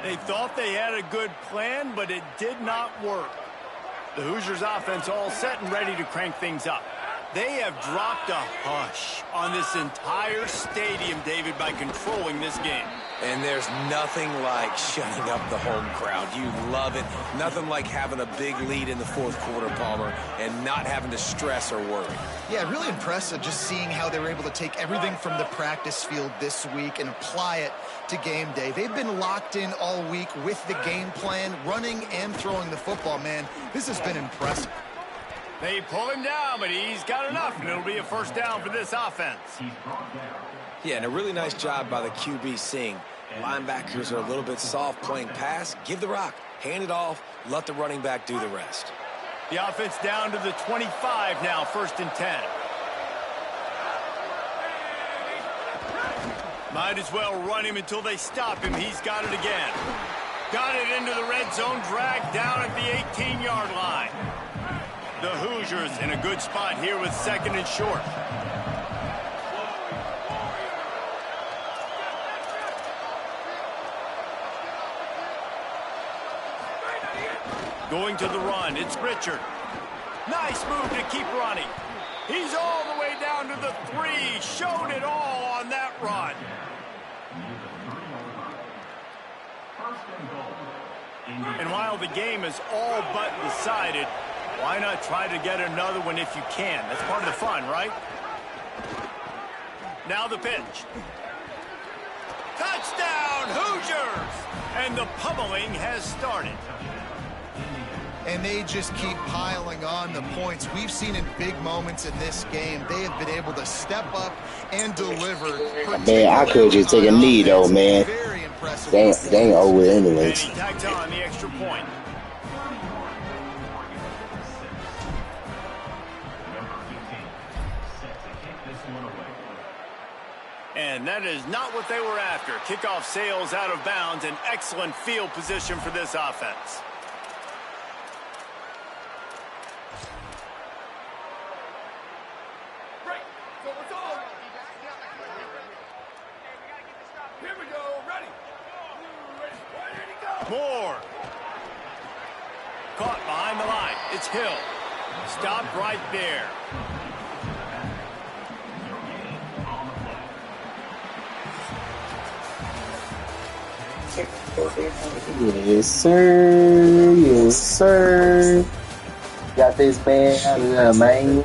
They thought they had a good plan, but it did not work. The Hoosiers offense all set and ready to crank things up. They have dropped a hush on this entire stadium, David, by controlling this game. And there's nothing like shutting up the home crowd. You love it. Nothing like having a big lead in the 4th quarter, Palmer, and not having to stress or worry. Yeah, really impressive just seeing how they were able to take everything from the practice field this week and apply it to game day. They've been locked in all week with the game plan, running and throwing the football, man. This has been impressive. They pull him down, but he's got enough, and it'll be a 1st down for this offense. Yeah, and a really nice job by the QB seeing. Linebackers are a little bit soft playing pass. Give the rock, hand it off, let the running back do the rest. The offense down to the 25 now, 1st and 10. Might as well run him until they stop him. He's got it again. Got it into the red zone, dragged down at the 18-yard line. The Hoosiers in a good spot here with 2nd and short. Going to the run, it's Richard. Nice move to keep running. He's all the way down to the 3. Showed it all on that run. And while the game is all but decided, why not try to get another one if you can? That's part of the fun, right? Now the pitch. Touchdown, Hoosiers! And the pummeling has started. And they just keep piling on the points. We've seen in big moments in this game, they have been able to step up and deliver. Man, I could just take a knee, though, man. Very impressive. They ain't over it anyways. And he tags on the extra point. And that is not what they were after. Kickoff sails out of bounds, an excellent field position for this offense. Moore. Caught behind the line. It's Hill. Stopped right there. Yes, sir. Yes, sir. Got this man out of there, man.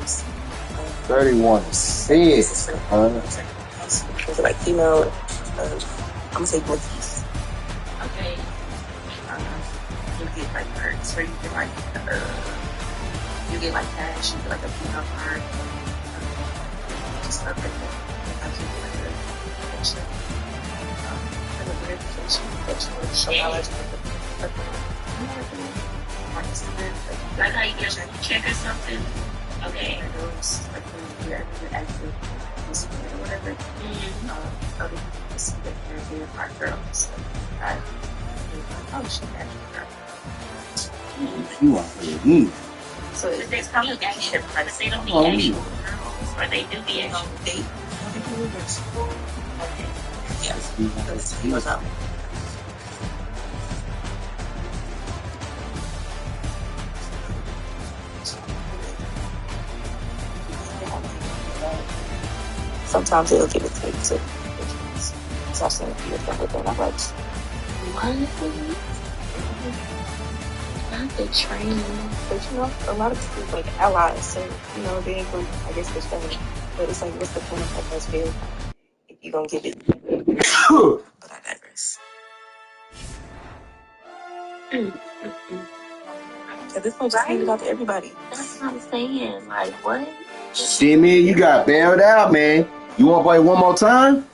31-6. Like, I'm gonna say bookies. Okay. You get like perks where you get like you get like cash, you get like a female card, just stuff like that. Sometimes you get like a pension, and a verification that you would show how much like how you get a check or something. Okay. And those like when you're active or whatever. Other people see that you're being our girl. So I oh shit, You are really so if they come with action, like they don't be actual girls, or they do be actual date. Yes, because he was out. Sometimes it'll give it to you too. So I've seen a few of them with them. I'm like, what? Not the training. But you know, a lot of people like allies, so you know, they ain't gonna, I guess, they're family. But it's like, what's the point of that bill if you gonna give it? But I digress. At this point, just hand it out to everybody. That's what I'm saying. Like, what? shit, man. You got bailed out, man. You want to play one more time?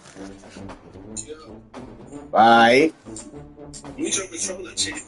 All right. Use your controller, chicken.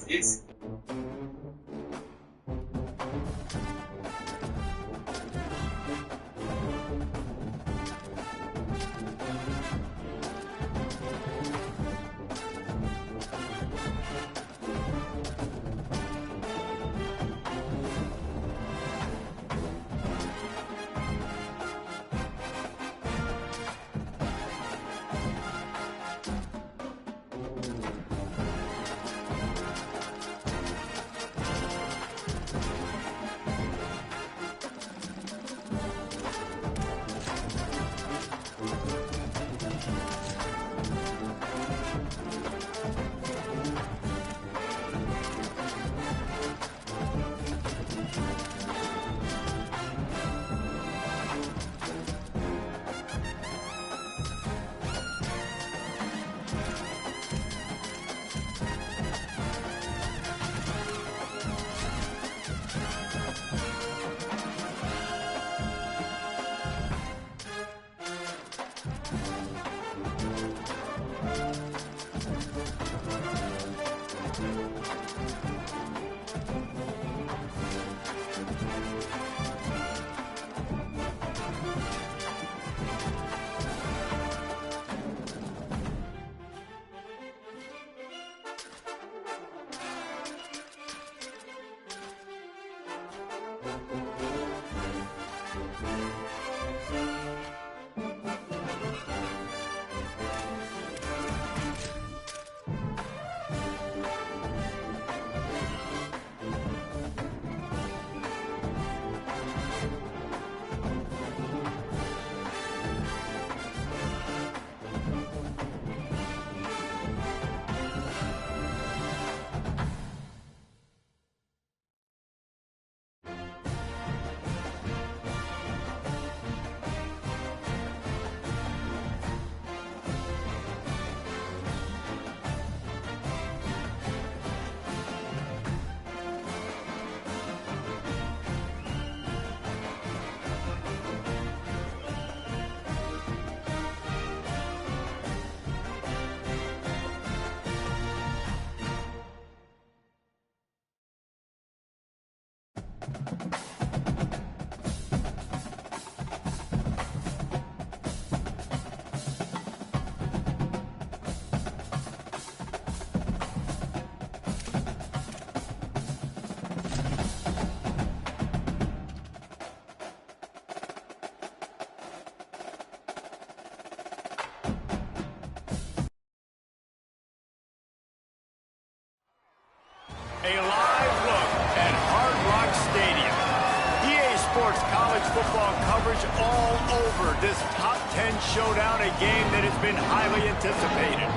top 10 showdown, a game that has been highly anticipated.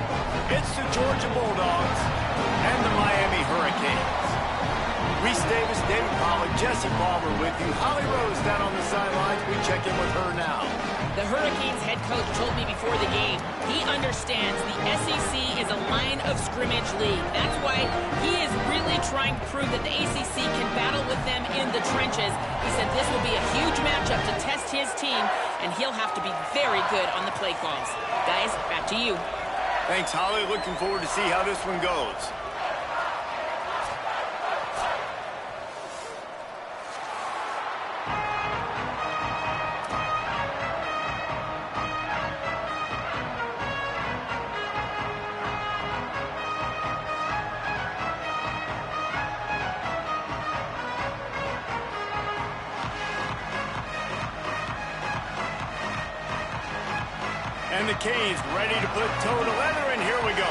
It's the Georgia Bulldogs and the Miami Hurricanes. Reese Davis, David Pollack, Jesse Palmer with you. Holly Rose down on the sidelines. We check in with her now. The Hurricanes head coach told me before the game he understands the SEC is a line of scrimmage league. That's why he is really trying to prove that the ACC can battle with them in the trenches. He said this will be a huge matchup to test his team, and he'll have to be very good on the play calls. Guys, back to you. Thanks, Holly. Looking forward to see how this one goes. And the Canes ready to put toe to leather, and here we go.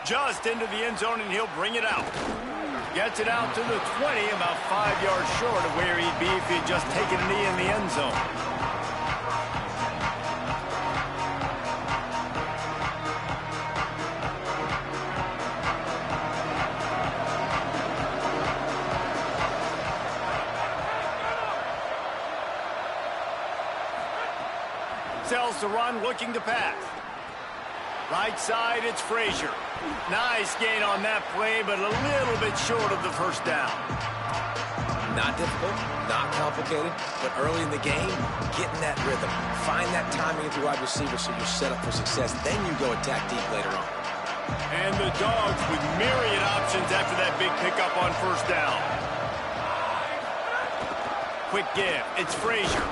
Just into the end zone, and he'll bring it out. Gets it out to the 20, about 5 yards short of where he'd be if he'd just taken a knee in the end zone. Sells the run, looking to pass. Right side, it's Frazier. Nice gain on that play, but a little bit short of the first down. Not difficult, not complicated, but early in the game, getting that rhythm. Find that timing at the wide receiver so you're set up for success. Then you go attack deep later on. And the Dogs with myriad options after that big pickup on first down. Quick give, it's Frazier.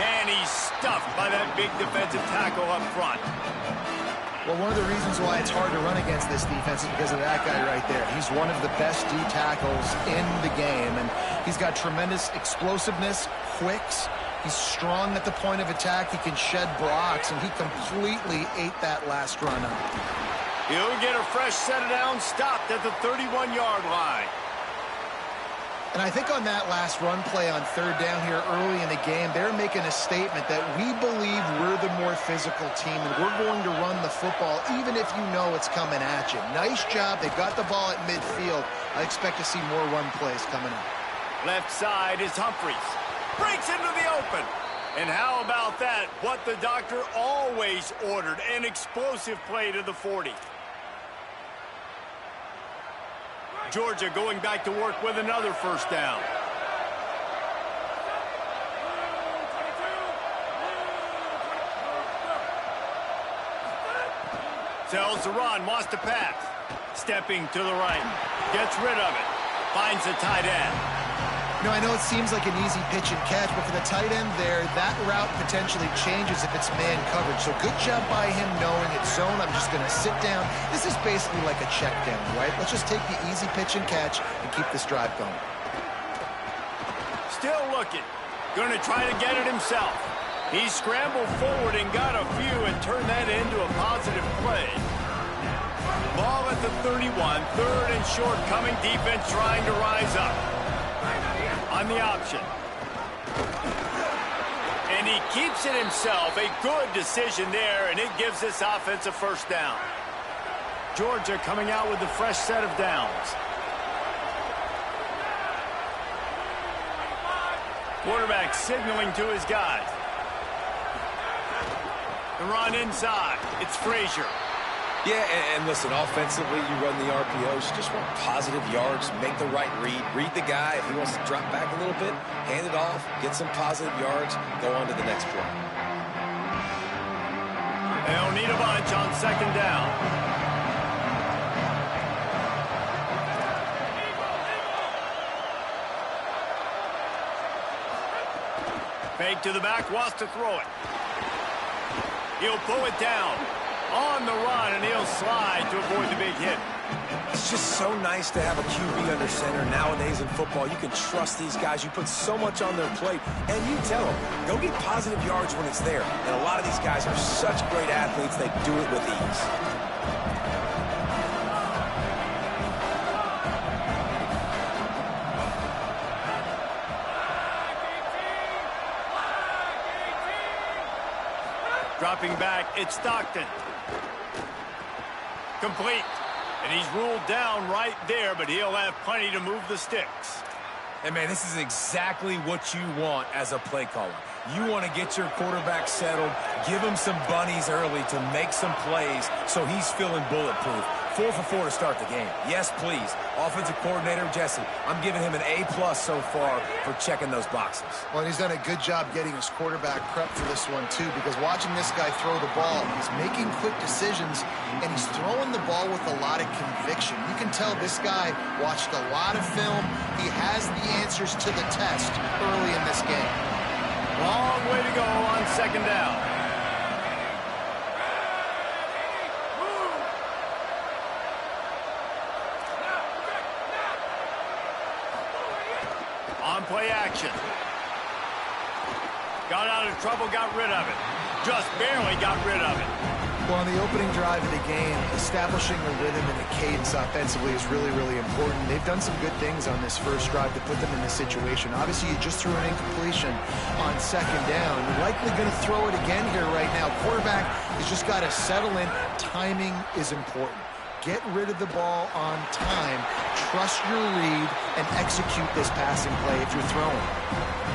And he's stuffed by that big defensive tackle up front. Well, one of the reasons why it's hard to run against this defense is because of that guy right there. He's one of the best D tackles in the game, and he's got tremendous explosiveness, quicks. He's strong at the point of attack. He can shed blocks, and he completely ate that last run up. He'll get a fresh set of downs, stopped at the 31-yard line. And I think on that last run play on third down here early in the game, they're making a statement that we believe we're the more physical team and we're going to run the football even if you know it's coming at you. Nice job. They've got the ball at midfield. I expect to see more run plays coming up. Left side is Humphries. Breaks into the open. And how about that? What the doctor always ordered, an explosive play to the 40. Georgia going back to work with another first down. Sells the run, wants to pass. Stepping to the right. Gets rid of it. Finds the tight end. You know, I know it seems like an easy pitch and catch, but for the tight end there, that route potentially changes if it's man coverage. So good job by him knowing it's zone. I'm just going to sit down. This is basically like a check down, right? Let's just take the easy pitch and catch and keep this drive going. Still looking. Going to try to get it himself. He scrambled forward and got a few and turned that into a positive play. Ball at the 31. Third and short coming. Defense trying to rise up. On the option. And he keeps it himself. A good decision there, and it gives this offense a first down. Georgia coming out with a fresh set of downs. Quarterback signaling to his guys. The run inside. It's Frazier. Yeah, and listen, offensively, you run the RPOs. You just want positive yards, make the right read. Read the guy. If he wants to drop back a little bit, hand it off, get some positive yards, go on to the next play. They'll need a bunch on second down. Fake to the back, wants to throw it. He'll pull it down. On the run, and he'll slide to avoid the big hit. It's just so nice to have a QB under center. Nowadays in football, you can trust these guys. You put so much on their plate, and you tell them, go get positive yards when it's there. And a lot of these guys are such great athletes, they do it with ease. Dropping back, it's Stockton. Complete. And he's ruled down right there, but he'll have plenty to move the sticks. Hey, man, this is exactly what you want as a play caller. You want to get your quarterback settled, give him some bunnies early to make some plays so he's feeling bulletproof. 4 for 4 to start the game. Yes, please. Offensive coordinator Jesse, I'm giving him an A+ so far for checking those boxes. Well, and he's done a good job getting his quarterback prepped for this one, too, because watching this guy throw the ball, he's making quick decisions, and he's throwing the ball with a lot of conviction. You can tell this guy watched a lot of film. He has the answers to the test early in this game. Long way to go on second down. On play action. Got out of trouble, got rid of it. Just barely got rid of it. Well, on the opening drive of the game, establishing a rhythm and a cadence offensively is really, really important. They've done some good things on this first drive to put them in this situation. Obviously, you just threw an incompletion on second down. You're likely going to throw it again here right now. Quarterback has just got to settle in. Timing is important. Get rid of the ball on time. Trust your read and execute this passing play if you're throwing.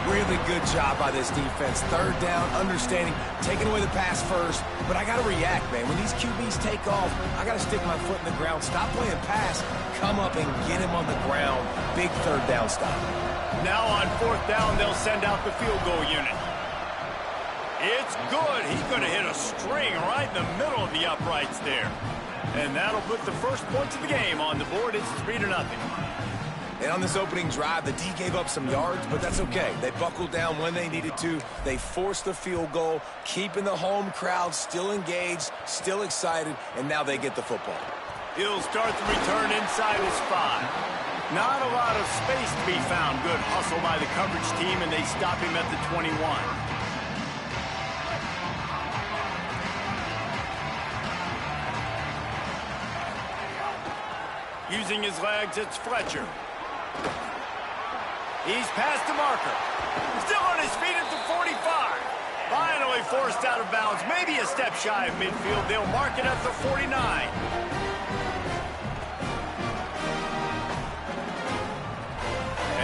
Really good job by this defense. Third down, understanding, taking away the pass first. But I got to react, man. When these QBs take off, I got to stick my foot in the ground. Stop playing pass. Come up and get him on the ground. Big third down stop. Now on fourth down, they'll send out the field goal unit. It's good. He's going to hit a string right in the middle of the uprights there. And that'll put the first points of the game on the board. It's 3-0. And on this opening drive, the D gave up some yards, but that's okay. They buckled down when they needed to. They forced the field goal, keeping the home crowd still engaged, still excited, and now they get the football. He'll start the return inside his 5. Not a lot of space to be found. Good hustle by the coverage team, and they stop him at the 21. Using his legs, it's Fletcher. He's past the marker. Still on his feet at the 45. Finally forced out of bounds. Maybe a step shy of midfield. They'll mark it at the 49.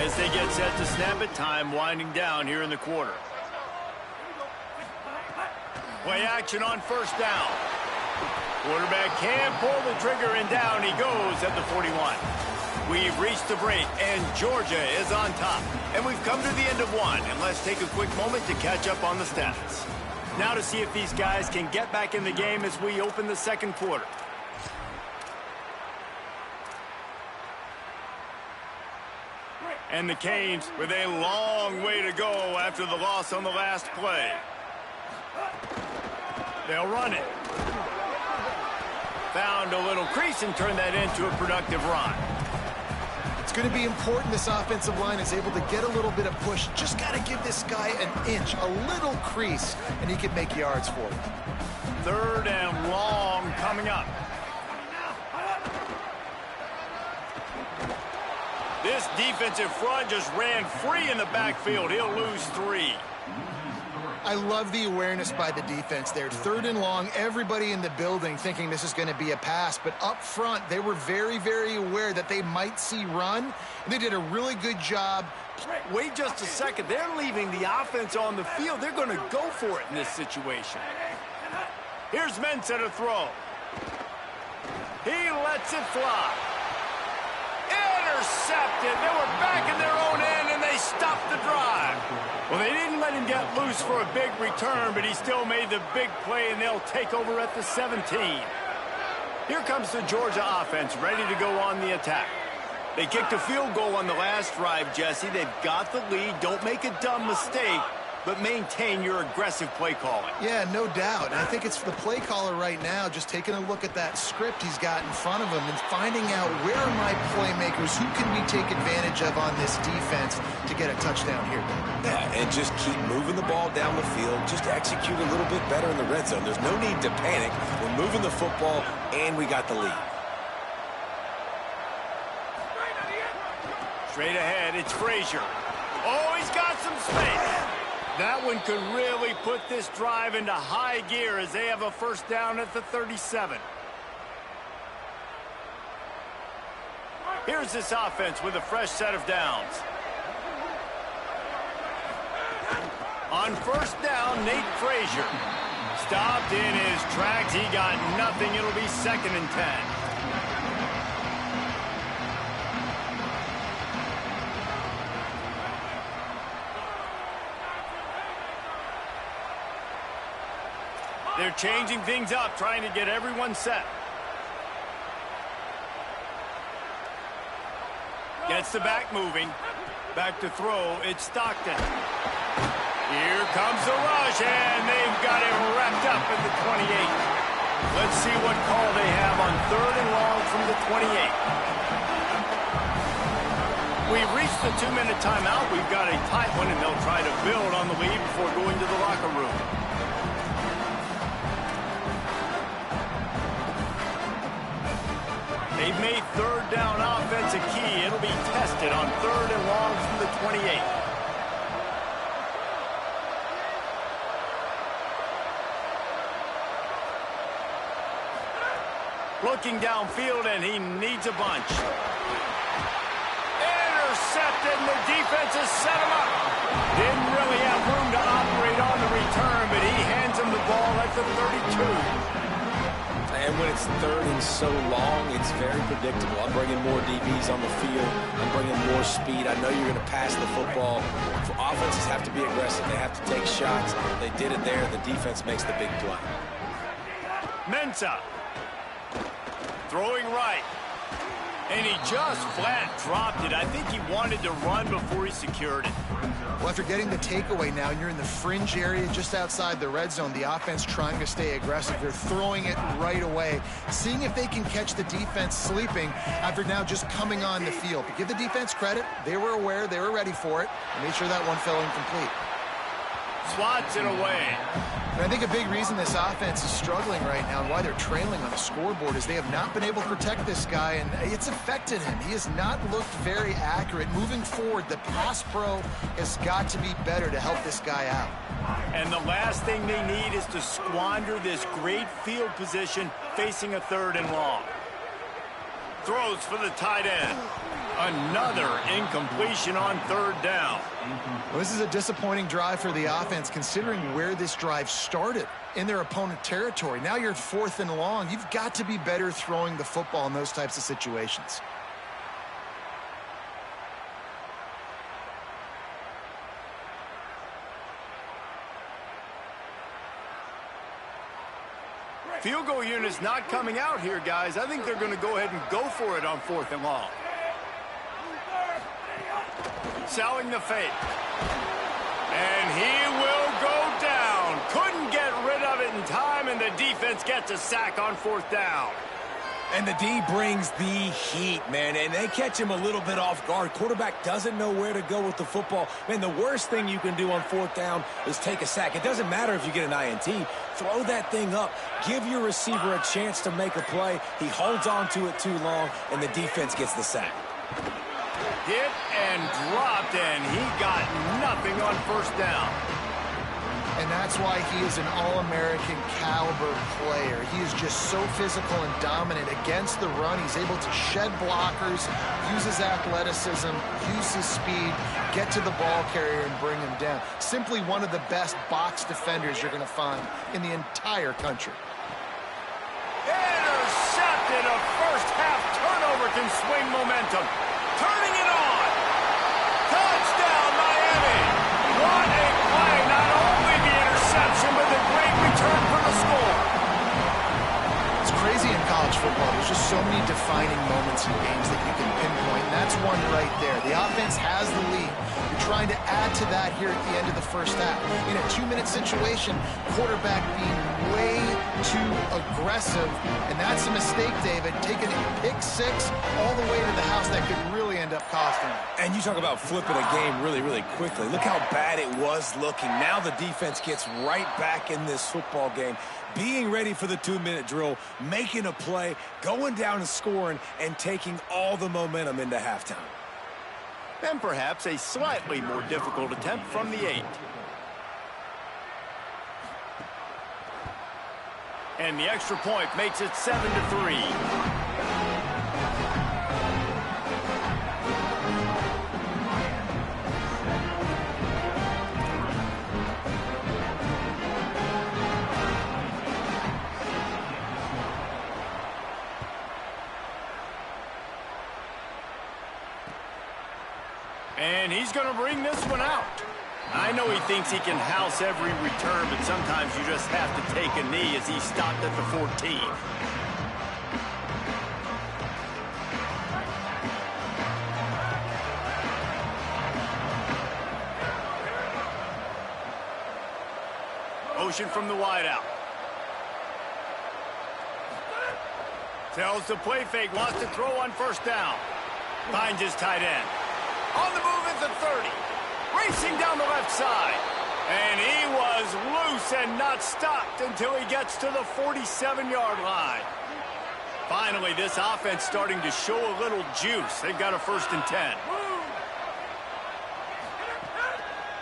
As they get set to snap it, time winding down here in the quarter. Play action on first down. Quarterback can pull the trigger, and down he goes at the 41. We've reached the break, and Georgia is on top. And we've come to the end of one, and let's take a quick moment to catch up on the stats. Now to see if these guys can get back in the game as we open the second quarter. And the Canes with a long way to go after the loss on the last play. They'll run it. Found a little crease and turned that into a productive run. It's going to be important this offensive line is able to get a little bit of push. Just got to give this guy an inch, a little crease, and he can make yards for it. Third and long coming up. This defensive front just ran free in the backfield. He'll lose 3. I love the awareness by the defense there. Third and long, everybody in the building thinking this is going to be a pass. But up front, they were very, very aware that they might see run. And they did a really good job. Wait just a second. They're leaving the offense on the field. They're going to go for it in this situation. Here's Mensah to throw. He lets it fly. Intercepted. They were back in their own end, and they stopped the drive. Well, they didn't let him get loose for a big return, but he still made the big play, and they'll take over at the 17. Here comes the Georgia offense, ready to go on the attack. They kicked a field goal on the last drive, Jesse. They've got the lead. Don't make a dumb mistake, but maintain your aggressive play calling. Yeah, no doubt. And I think it's the play caller right now just taking a look at that script he's got in front of him and finding out where are my playmakers, who can we take advantage of on this defense to get a touchdown here. Yeah, and just keep moving the ball down the field. Just execute a little bit better in the red zone. There's no need to panic. We're moving the football, and we got the lead. Straight ahead, it's Frazier. Oh, he's got some space. That one could really put this drive into high gear as they have a first down at the 37. Here's this offense with a fresh set of downs. On first down, Nate Frazier stopped in his tracks. He got nothing. It'll be 2nd and 10. They're changing things up, trying to get everyone set. Gets the back moving. Back to throw. It's Stockton. Here comes the rush, and they've got him wrapped up at the 28. Let's see what call they have on 3rd and long from the 28. We've reached the 2-minute timeout. We've got a tight one, and they'll try to build on the lead before going to the locker room. They've made 3rd down offense a key. It'll be tested on 3rd and long from the 28. Looking downfield, and he needs a bunch. Intercepted, and the defense has set him up. Didn't really have room to operate on the return, but he hands him the ball at the 32. And when it's 3rd and so long, it's very predictable. I'm bringing more DBs on the field. I'm bringing more speed. I know you're going to pass the football. Offenses have to be aggressive. They have to take shots. They did it there. The defense makes the big play. Mensah throwing right. And he just flat dropped it. I think he wanted to run before he secured it. Well, after getting the takeaway now, and you're in the fringe area just outside the red zone, the offense trying to stay aggressive. They're throwing it right away, seeing if they can catch the defense sleeping after now just coming on the field. But give the defense credit. They were aware. They were ready for it. And made sure that one fell incomplete. Slots it away. And I think a big reason this offense is struggling right now and why they're trailing on the scoreboard is they have not been able to protect this guy, and it's affected him. He has not looked very accurate. Moving forward, the pass pro has got to be better to help this guy out. And the last thing they need is to squander this great field position facing a 3rd and long. Throws for the tight end. Another incompletion on 3rd down. Well, this is a disappointing drive for the offense considering where this drive started in their opponent territory. Now you're at 4th and long. You've got to be better throwing the football in those types of situations. Field goal unit's not coming out here, guys. I think they're going to go ahead and go for it on 4th and long. Selling the fake. And he will go down. Couldn't get rid of it in time, and the defense gets a sack on 4th down. And the D brings the heat, man, and they catch him a little bit off guard. Quarterback doesn't know where to go with the football. Man, the worst thing you can do on 4th down is take a sack. It doesn't matter if you get an INT. Throw that thing up. Give your receiver a chance to make a play. He holds on to it too long, and the defense gets the sack. Hit and dropped, and he got nothing on 1st down. And that's why he is an All-American caliber player. He is just so physical and dominant against the run. He's able to shed blockers, use his athleticism, use his speed, get to the ball carrier and bring him down. Simply one of the best box defenders you're going to find in the entire country. Intercepted. A first-half turnover can swing momentum. Turning it on. Touchdown, Miami. What a play. Not only the interception, but the great return for the score. It's crazy in college football. There's just so many defining moments in games that you can pinpoint, and that's one right there. The offense has the lead. You're trying to add to that here at the end of the first half. In a 2-minute situation, quarterback being way too aggressive, and that's a mistake, David. Taking a pick 6 all the way to the house that could really end up costing him. And you talk about flipping a game really, really quickly. Look how bad it was looking. Now the defense gets right back in this football game, being ready for the 2-minute drill, making a play, going down and scoring, and taking all the momentum into halftime. And perhaps a slightly more difficult attempt from the 8. And the extra point makes it 7-3. And he's going to bring this one out. I know he thinks he can house every return, but sometimes you just have to take a knee as he stopped at the 14. Motion from the wideout. Tells the play fake, wants to throw on first down. Finds his tight end. On the move at the 30. Racing down the left side. And he was loose and not stopped until he gets to the 47-yard line. Finally, this offense starting to show a little juice. They've got a 1st and 10.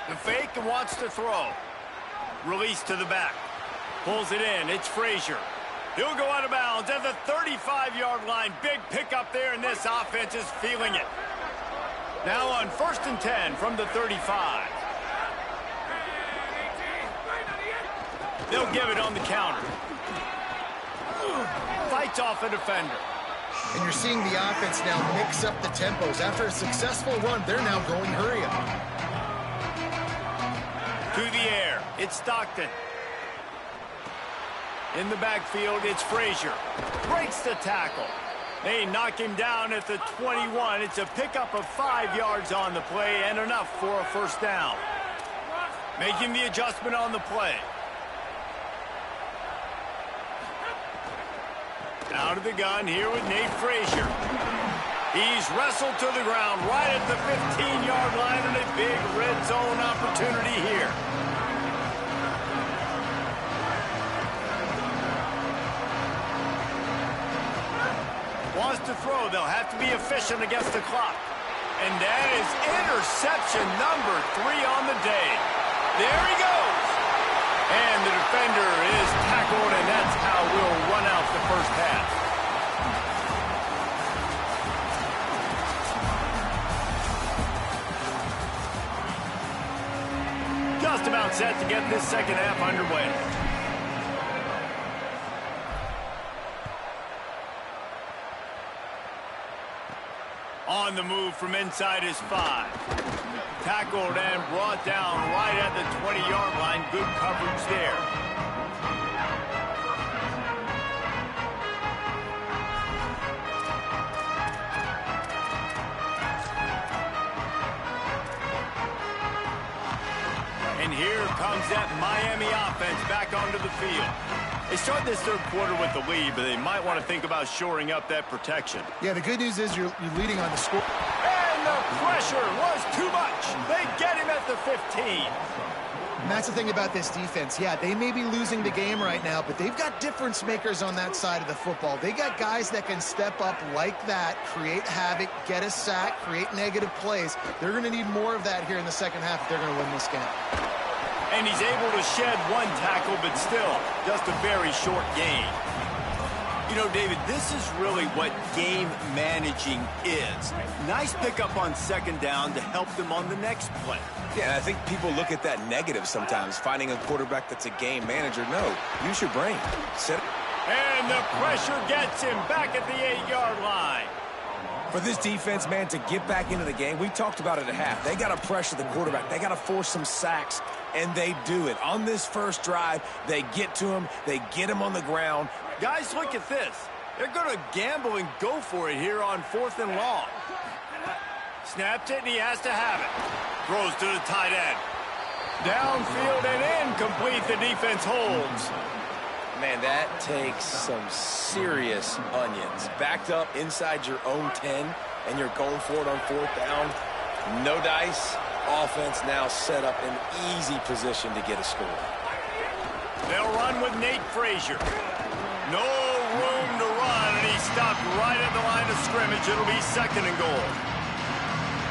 The fake and wants to throw. Release to the back. Pulls it in. It's Frazier. He'll go out of bounds at the 35-yard line. Big pickup there, and this offense is feeling it. Now on 1st and 10 from the 35. They'll give it on the counter. Fights off a defender. And you're seeing the offense now mix up the tempos. After a successful run, they're now going hurry up. To the air, it's Stockton. In the backfield, it's Frazier. Breaks the tackle. They knock him down at the 21. It's a pickup of 5 yards on the play and enough for a 1st down. Making the adjustment on the play. Out of the gun here with Nate Frazier. He's wrestled to the ground right at the 15-yard line and a big red zone opportunity here. Wants to throw. They'll have to be efficient against the clock. And that is interception number 3 on the day. There he goes. And the defender is tackled, and that's how we'll run out the 1st half. Just about set to get this 2nd half underway. On the move from inside his 5. Tackled and brought down right at the 20-yard line. Good coverage there. And here comes that Miami offense back onto the field. They start this 3rd quarter with the lead, but they might want to think about shoring up that protection. Yeah, the good news is you're leading on the score. And the pressure was too much. They get him at the 15. And that's the thing about this defense. Yeah, they may be losing the game right now, but they've got difference makers on that side of the football. They got guys that can step up like that, create havoc, get a sack, create negative plays. They're going to need more of that here in the 2nd half if they're going to win this game. And he's able to shed 1 tackle, but still, just a very short gain. You know, David, this is really what game managing is. Nice pickup on 2nd down to help them on the next play. Yeah, and I think people look at that negative sometimes, finding a quarterback that's a game manager. No, use your brain. Set it. And the pressure gets him back at the 8-yard line. For this defense, man, to get back into the game, we talked about it at half. They got to pressure the quarterback. They got to force some sacks, and they do it. On this 1st drive, they get to him. They get him on the ground. Guys, look at this. They're going to gamble and go for it here on 4th and long. Snaps it, and he has to have it. Throws to the tight end. Downfield and incomplete. The defense holds. Man, that takes some serious onions. Backed up inside your own 10, and you're going for it on 4th down. No dice. Offense now set up an easy position to get a score. They'll run with Nate Frazier. No room to run, and he stopped right at the line of scrimmage. It'll be 2nd and goal.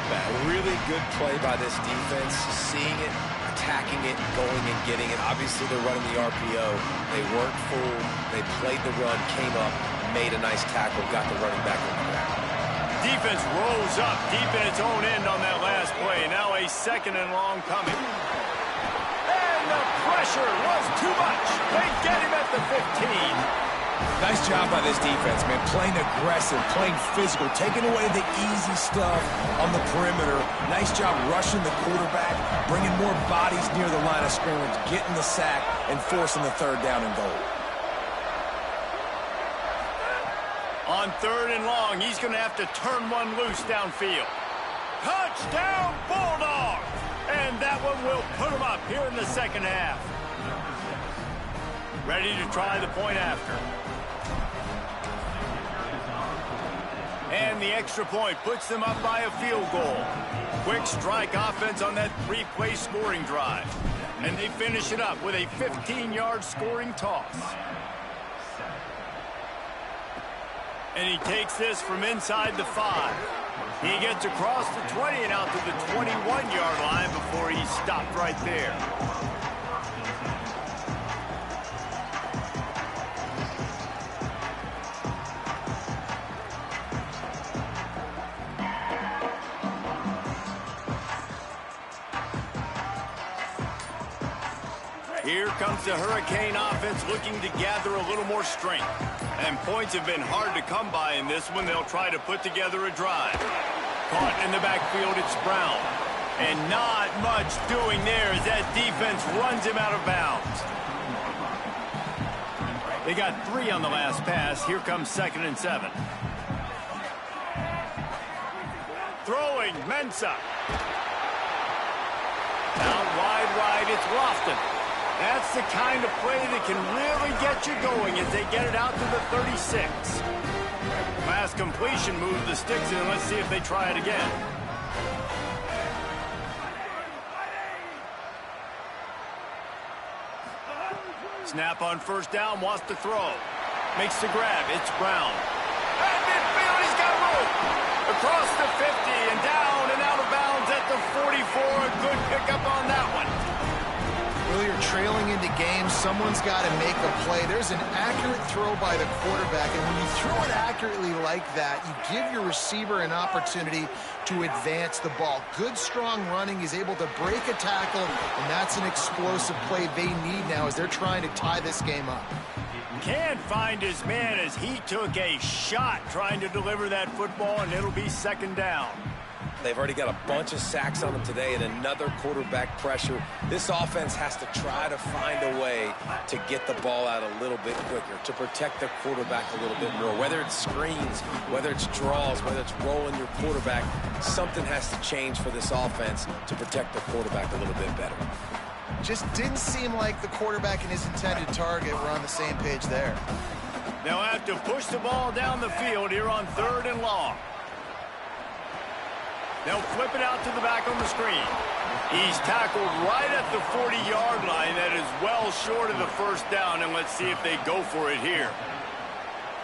A really good play by this defense, seeing it, attacking it, going and getting it. Obviously, they're running the RPO. They weren't fooled. They played the run, came up, made a nice tackle, got the running back on the ground. Defense rolls up deep in its own end on that last play. Now a 2nd and long coming. And the pressure was too much. They get him at the 15. Nice job by this defense, man. Playing aggressive, playing physical, taking away the easy stuff on the perimeter. Nice job rushing the quarterback, bringing more bodies near the line of scrimmage, getting the sack, and forcing the 3rd down and goal. On 3rd and long, he's going to have to turn one loose downfield. Touchdown, Bulldogs! And that one will put him up here in the 2nd half. Ready to try the point after. And the extra point puts them up by a field goal. Quick strike offense on that 3-play scoring drive. And they finish it up with a 15-yard scoring toss. And he takes this from inside the 5. He gets across the 20 and out to the 21-yard line before he's stopped right there. Here comes the Hurricane offense looking to gather a little more strength. And points have been hard to come by in this one. They'll try to put together a drive. Caught in the backfield, it's Brown. And not much doing there as that defense runs him out of bounds. They got 3 on the last pass. Here comes 2nd and 7. Throwing, Mensah. Out wide, it's Lofton. That's the kind of play that can really get you going as they get it out to the 36. Pass completion moves the sticks in. Let's see if they try it again. Snap on 1st down, wants to throw. Makes the grab, it's Brown. And midfield, he's got room. Across the 50 and down and out of bounds at the 44. A good pickup on that one. Well, you're trailing into games. Someone's got to make a play. There's an accurate throw by the quarterback, and when you throw it accurately like that, you give your receiver an opportunity to advance the ball. Good, strong running. He's able to break a tackle, and that's an explosive play they need now as they're trying to tie this game up. Can't find his man as he took a shot trying to deliver that football, and it'll be 2nd down. They've already got a bunch of sacks on them today and another quarterback pressure. This offense has to try to find a way to get the ball out a little bit quicker, to protect the quarterback a little bit more. Whether it's screens, whether it's draws, whether it's rolling your quarterback, something has to change for this offense to protect the quarterback a little bit better. Just didn't seem like the quarterback and his intended target were on the same page there. They'll have to push the ball down the field here on 3rd and long. They'll flip it out to the back on the screen. He's tackled right at the 40-yard line. That is well short of the 1st down, and let's see if they go for it here.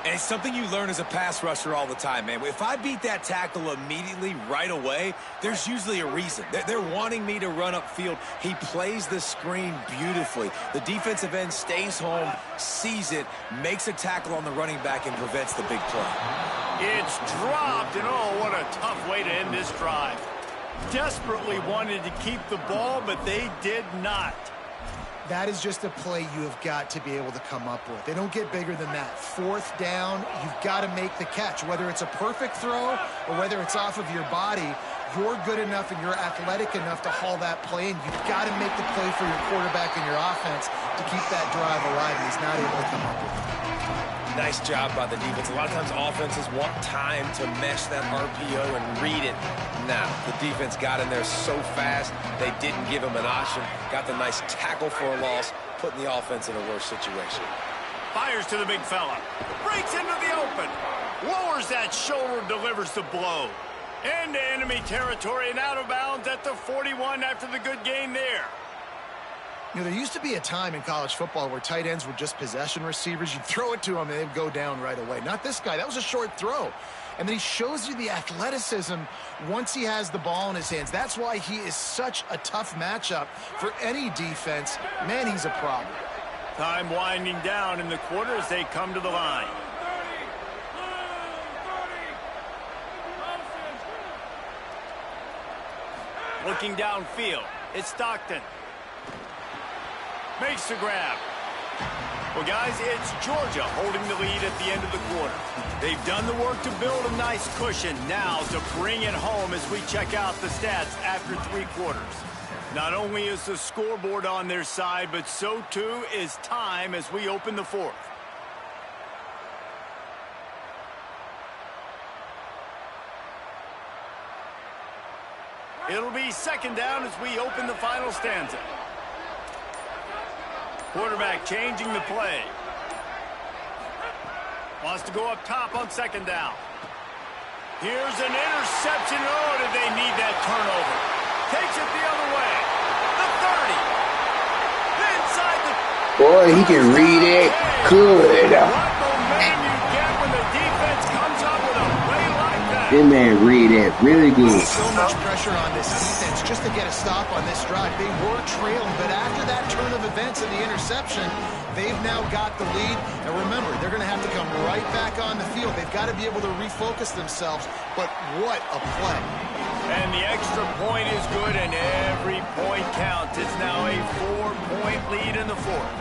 And it's something you learn as a pass rusher all the time, man. If I beat that tackle immediately right away, there's usually a reason. They're wanting me to run upfield. He plays the screen beautifully. The defensive end stays home, sees it, makes a tackle on the running back, and prevents the big play. It's dropped, and oh, what a tough way to end this drive. Desperately wanted to keep the ball, but they did not. That is just a play you have got to be able to come up with. They don't get bigger than that. 4th down, you've got to make the catch. Whether it's a perfect throw or whether it's off of your body, you're good enough and you're athletic enough to haul that play, and you've got to make the play for your quarterback and your offense to keep that drive alive, and he's not able to come up with it. Nice job by the defense. A lot of times offenses want time to mesh that RPO and read it. Now, the defense got in there so fast, they didn't give him an option. Got the nice tackle for a loss, putting the offense in a worse situation. Fires to the big fella. Breaks into the open. Lowers that shoulder, delivers the blow. Into enemy territory and out of bounds at the 41 after the good gain there. You know, there used to be a time in college football where tight ends were just possession receivers. You'd throw it to them and they'd go down right away. Not this guy. That was a short throw. and then he shows you the athleticism once he has the ball in his hands. That's why he is such a tough matchup for any defense. Man, he's a problem. Time winding down in the quarter as they come to the line. Looking downfield, it's Stockton. Makes the grab. Well, guys, it's Georgia holding the lead at the end of the quarter. They've done the work to build a nice cushion. Now to bring it home as we check out the stats after 3 quarters. Not only is the scoreboard on their side, but so too is time as we open the 4th. It'll be 2nd down as we open the final stanza. Quarterback changing the play. Wants to go up top on 2nd down. Here's an interception. Oh, did they need that turnover? Takes it the other way. The 30. Inside the... Boy, he can read it good. What momentum you get when the defense comes up with a play like that. That man read it really good. So much pressure on this defense just to get a stop on this drive. They were trailing, but after that turn of events and the interception, they've now got the lead. And remember, they're going to have to come right back on the field. They've got to be able to refocus themselves. But what a play. And the extra point is good, and every point counts. It's now a 4-point lead in the 4th.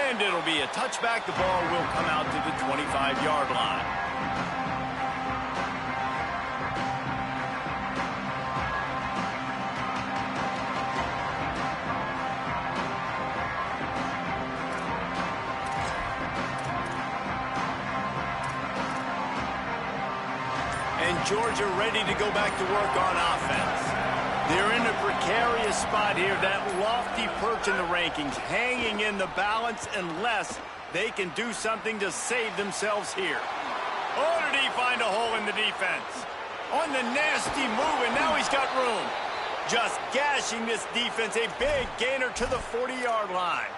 And it'll be a touchback. The ball will come out to the 25-yard line. And Georgia ready to go back to work on offense. They're in a precarious spot here, that lofty perch in the rankings, hanging in the balance unless they can do something to save themselves here. Oh, did he find a hole in the defense? On the nasty move, and now he's got room. Just gashing this defense, a big gainer to the 40-yard line.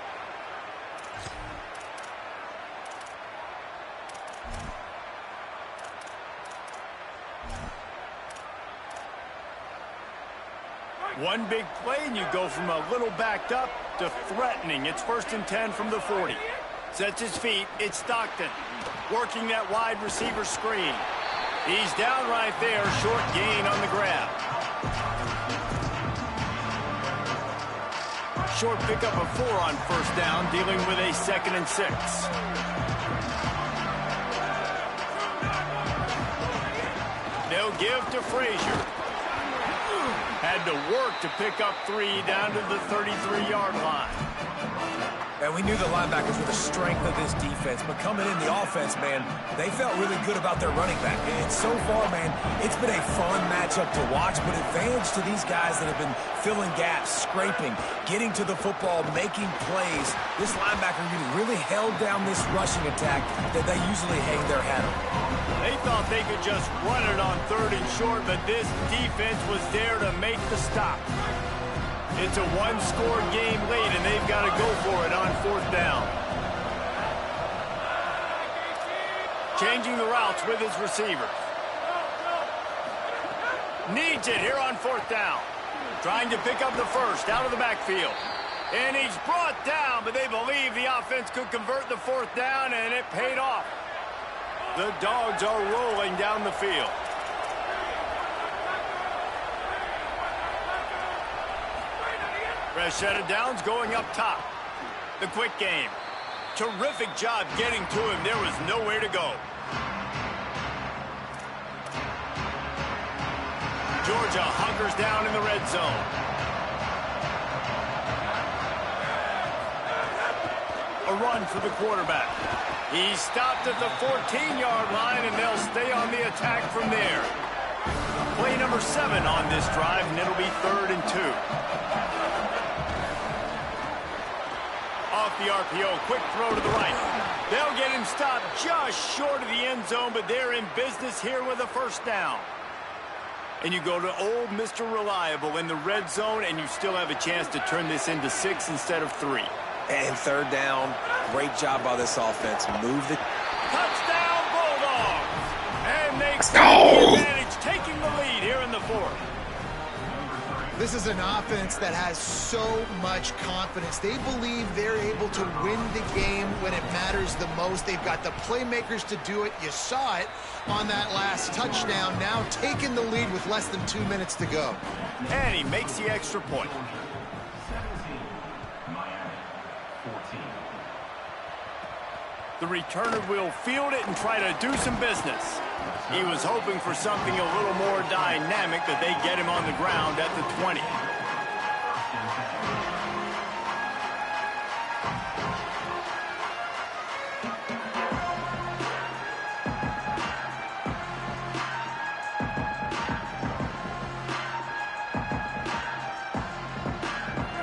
One big play, and you go from a little backed up to threatening. It's 1st and 10 from the 40. Sets his feet. It's Stockton working that wide receiver screen. He's down right there. Short gain on the grab. Short pickup of 4 on 1st down, dealing with a 2nd and 6. They'll give to Frazier. Had to work to pick up 3 down to the 33-yard line. And we knew the linebackers were the strength of this defense, but coming in the offense, man, they felt really good about their running back. And so far, man, it's been a fun matchup to watch, but advantage to these guys that have been filling gaps, scraping, getting to the football, making plays. This linebacker really held down this rushing attack that they usually hang their hat on. They thought they could just run it on 3rd and short, but this defense was there to make the stop. It's a 1-score game late, and they've got to go for it on 4th down. Changing the routes with his receivers. Needs it here on 4th down. Trying to pick up the 1st out of the backfield. And he's brought down, but they believe the offense could convert the 4th down, and it paid off. The Dogs are rolling down the field. Fresh set of downs going up top. The quick game. Terrific job getting to him. There was nowhere to go. Georgia hunkers down in the red zone. A run for the quarterback. He's stopped at the 14-yard line, and they'll stay on the attack from there. Play number 7 on this drive, and it'll be 3rd and 2. Off the RPO, quick throw to the right. They'll get him stopped just short of the end zone, but they're in business here with a 1st down. And you go to old Mr. Reliable in the red zone, and you still have a chance to turn this into 6 instead of 3. And third down, great job by this offense. Move the... Touchdown, Bulldogs! And they take the advantage, taking the lead here in the 4th. This is an offense that has so much confidence. They believe they're able to win the game when it matters the most. They've got the playmakers to do it. You saw it on that last touchdown. Now taking the lead with less than 2 minutes to go. And he makes the extra point. 17, Miami, 14. The returner will field it and try to do some business. He was hoping for something a little more dynamic, that they get him on the ground at the 20.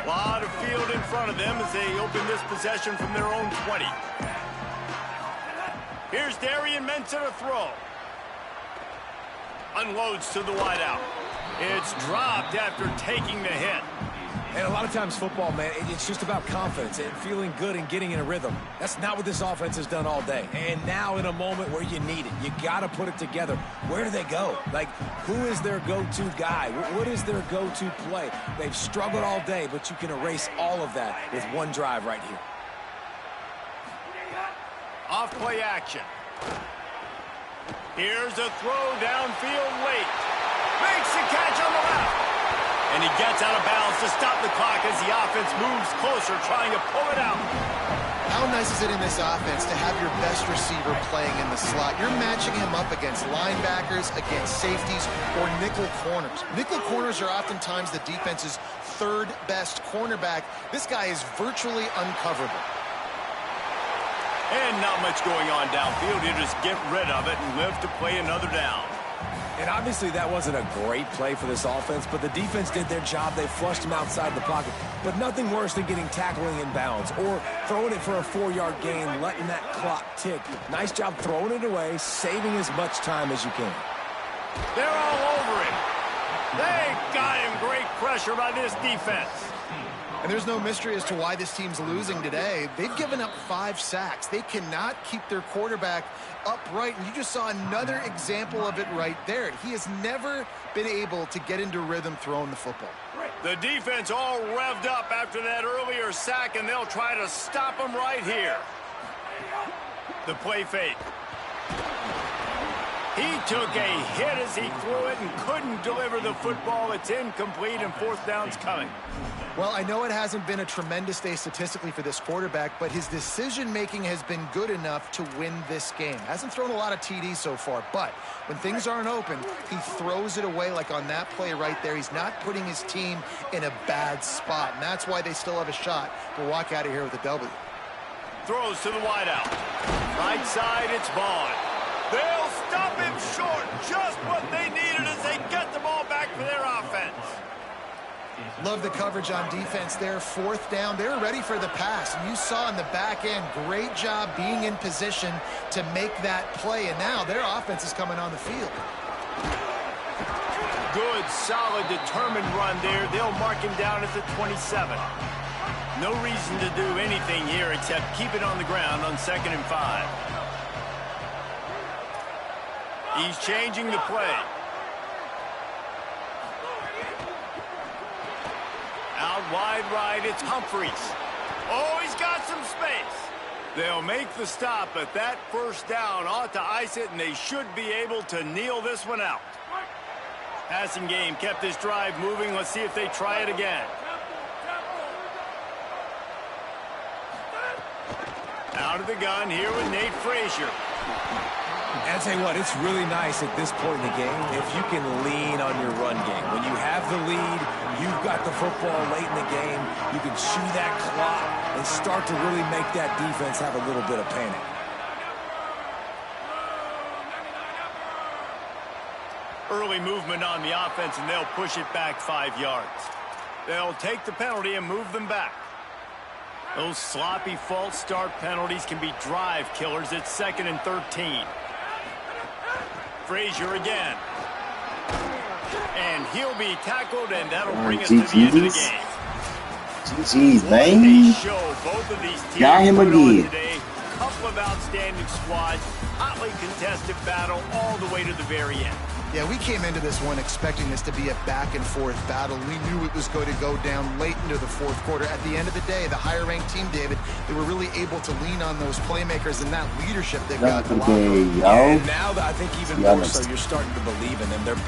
A lot of field in front of them as they open this possession from their own 20. Here's Darian Mensah to throw. Unloads to the wideout. It's dropped after taking the hit. And a lot of times football, man, it's just about confidence and feeling good and getting in a rhythm. That's not what this offense has done all day. And now in a moment where you need it, you got to put it together. Where do they go? Like, who is their go-to guy? What is their go-to play? They've struggled all day, but you can erase all of that with one drive right here. Off play action. Here's a throw downfield late. Makes the catch on the left. And he gets out of bounds to stop the clock as the offense moves closer, trying to pull it out. How nice is it in this offense to have your best receiver playing in the slot? You're matching him up against linebackers, against safeties, or nickel corners. Nickel corners are oftentimes the defense's third best cornerback. This guy is virtually uncoverable. And not much going on downfield. You just get rid of it and live to play another down. And obviously that wasn't a great play for this offense, but the defense did their job. They flushed him outside the pocket. But nothing worse than getting tackling in bounds or throwing it for a 4-yard gain, letting that clock tick. Nice job throwing it away, saving as much time as you can. They're all over him. They got him. Great pressure by this defense. And there's no mystery as to why this team's losing today. They've given up 5 sacks. They cannot keep their quarterback upright. And you just saw another example of it right there. He has never been able to get into rhythm throwing the football. The defense all revved up after that earlier sack, and they'll try to stop him right here. The play fake. He took a hit as he threw it and couldn't deliver the football. It's incomplete, and 4th down's coming. Well, I know it hasn't been a tremendous day statistically for this quarterback, but his decision-making has been good enough to win this game. Hasn't thrown a lot of TDs so far, but when things aren't open, he throws it away like on that play right there. He's not putting his team in a bad spot, and that's why they still have a shot to walk out of here with a W. Throws to the wideout. Right side, it's Vaughn. They'll stop him short. Just what they needed as they get the ball back for their offense. Love the coverage on defense there. 4th down. They're ready for the pass. And you saw in the back end, great job being in position to make that play. And now their offense is coming on the field. Good, solid, determined run there. They'll mark him down at the 27. No reason to do anything here except keep it on the ground on 2nd and 5. He's changing the play. Out wide right, it's Humphreys. Oh, he's got some space. They'll make the stop, but that 1st down ought to ice it, and they should be able to kneel this one out. Passing game kept this drive moving. Let's see if they try it again. Out of the gun here with Nate Frazier. And I'll tell you what, it's really nice at this point in the game if you can lean on your run game. When you have the lead, you've got the football late in the game, you can chew that clock and start to really make that defense have a little bit of panic. Early movement on the offense, and they'll push it back 5 yards. They'll take the penalty and move them back. Those sloppy false start penalties can be drive killers. It's 2nd and 13. Frazier again. And he'll be tackled, and that'll bring us to the end of the game. GG's, What man. a show both of these teams Got him put on again. today. Couple of outstanding squads, hotly contested battle all the way to the very end. Yeah, we came into this one expecting this to be a back-and-forth battle. We knew it was going to go down late into the fourth quarter. At the end of the day, the higher-ranked team, David, they were really able to lean on those playmakers and that leadership they've got in the locker room. And now, I think even more so, you're starting to believe in them. They're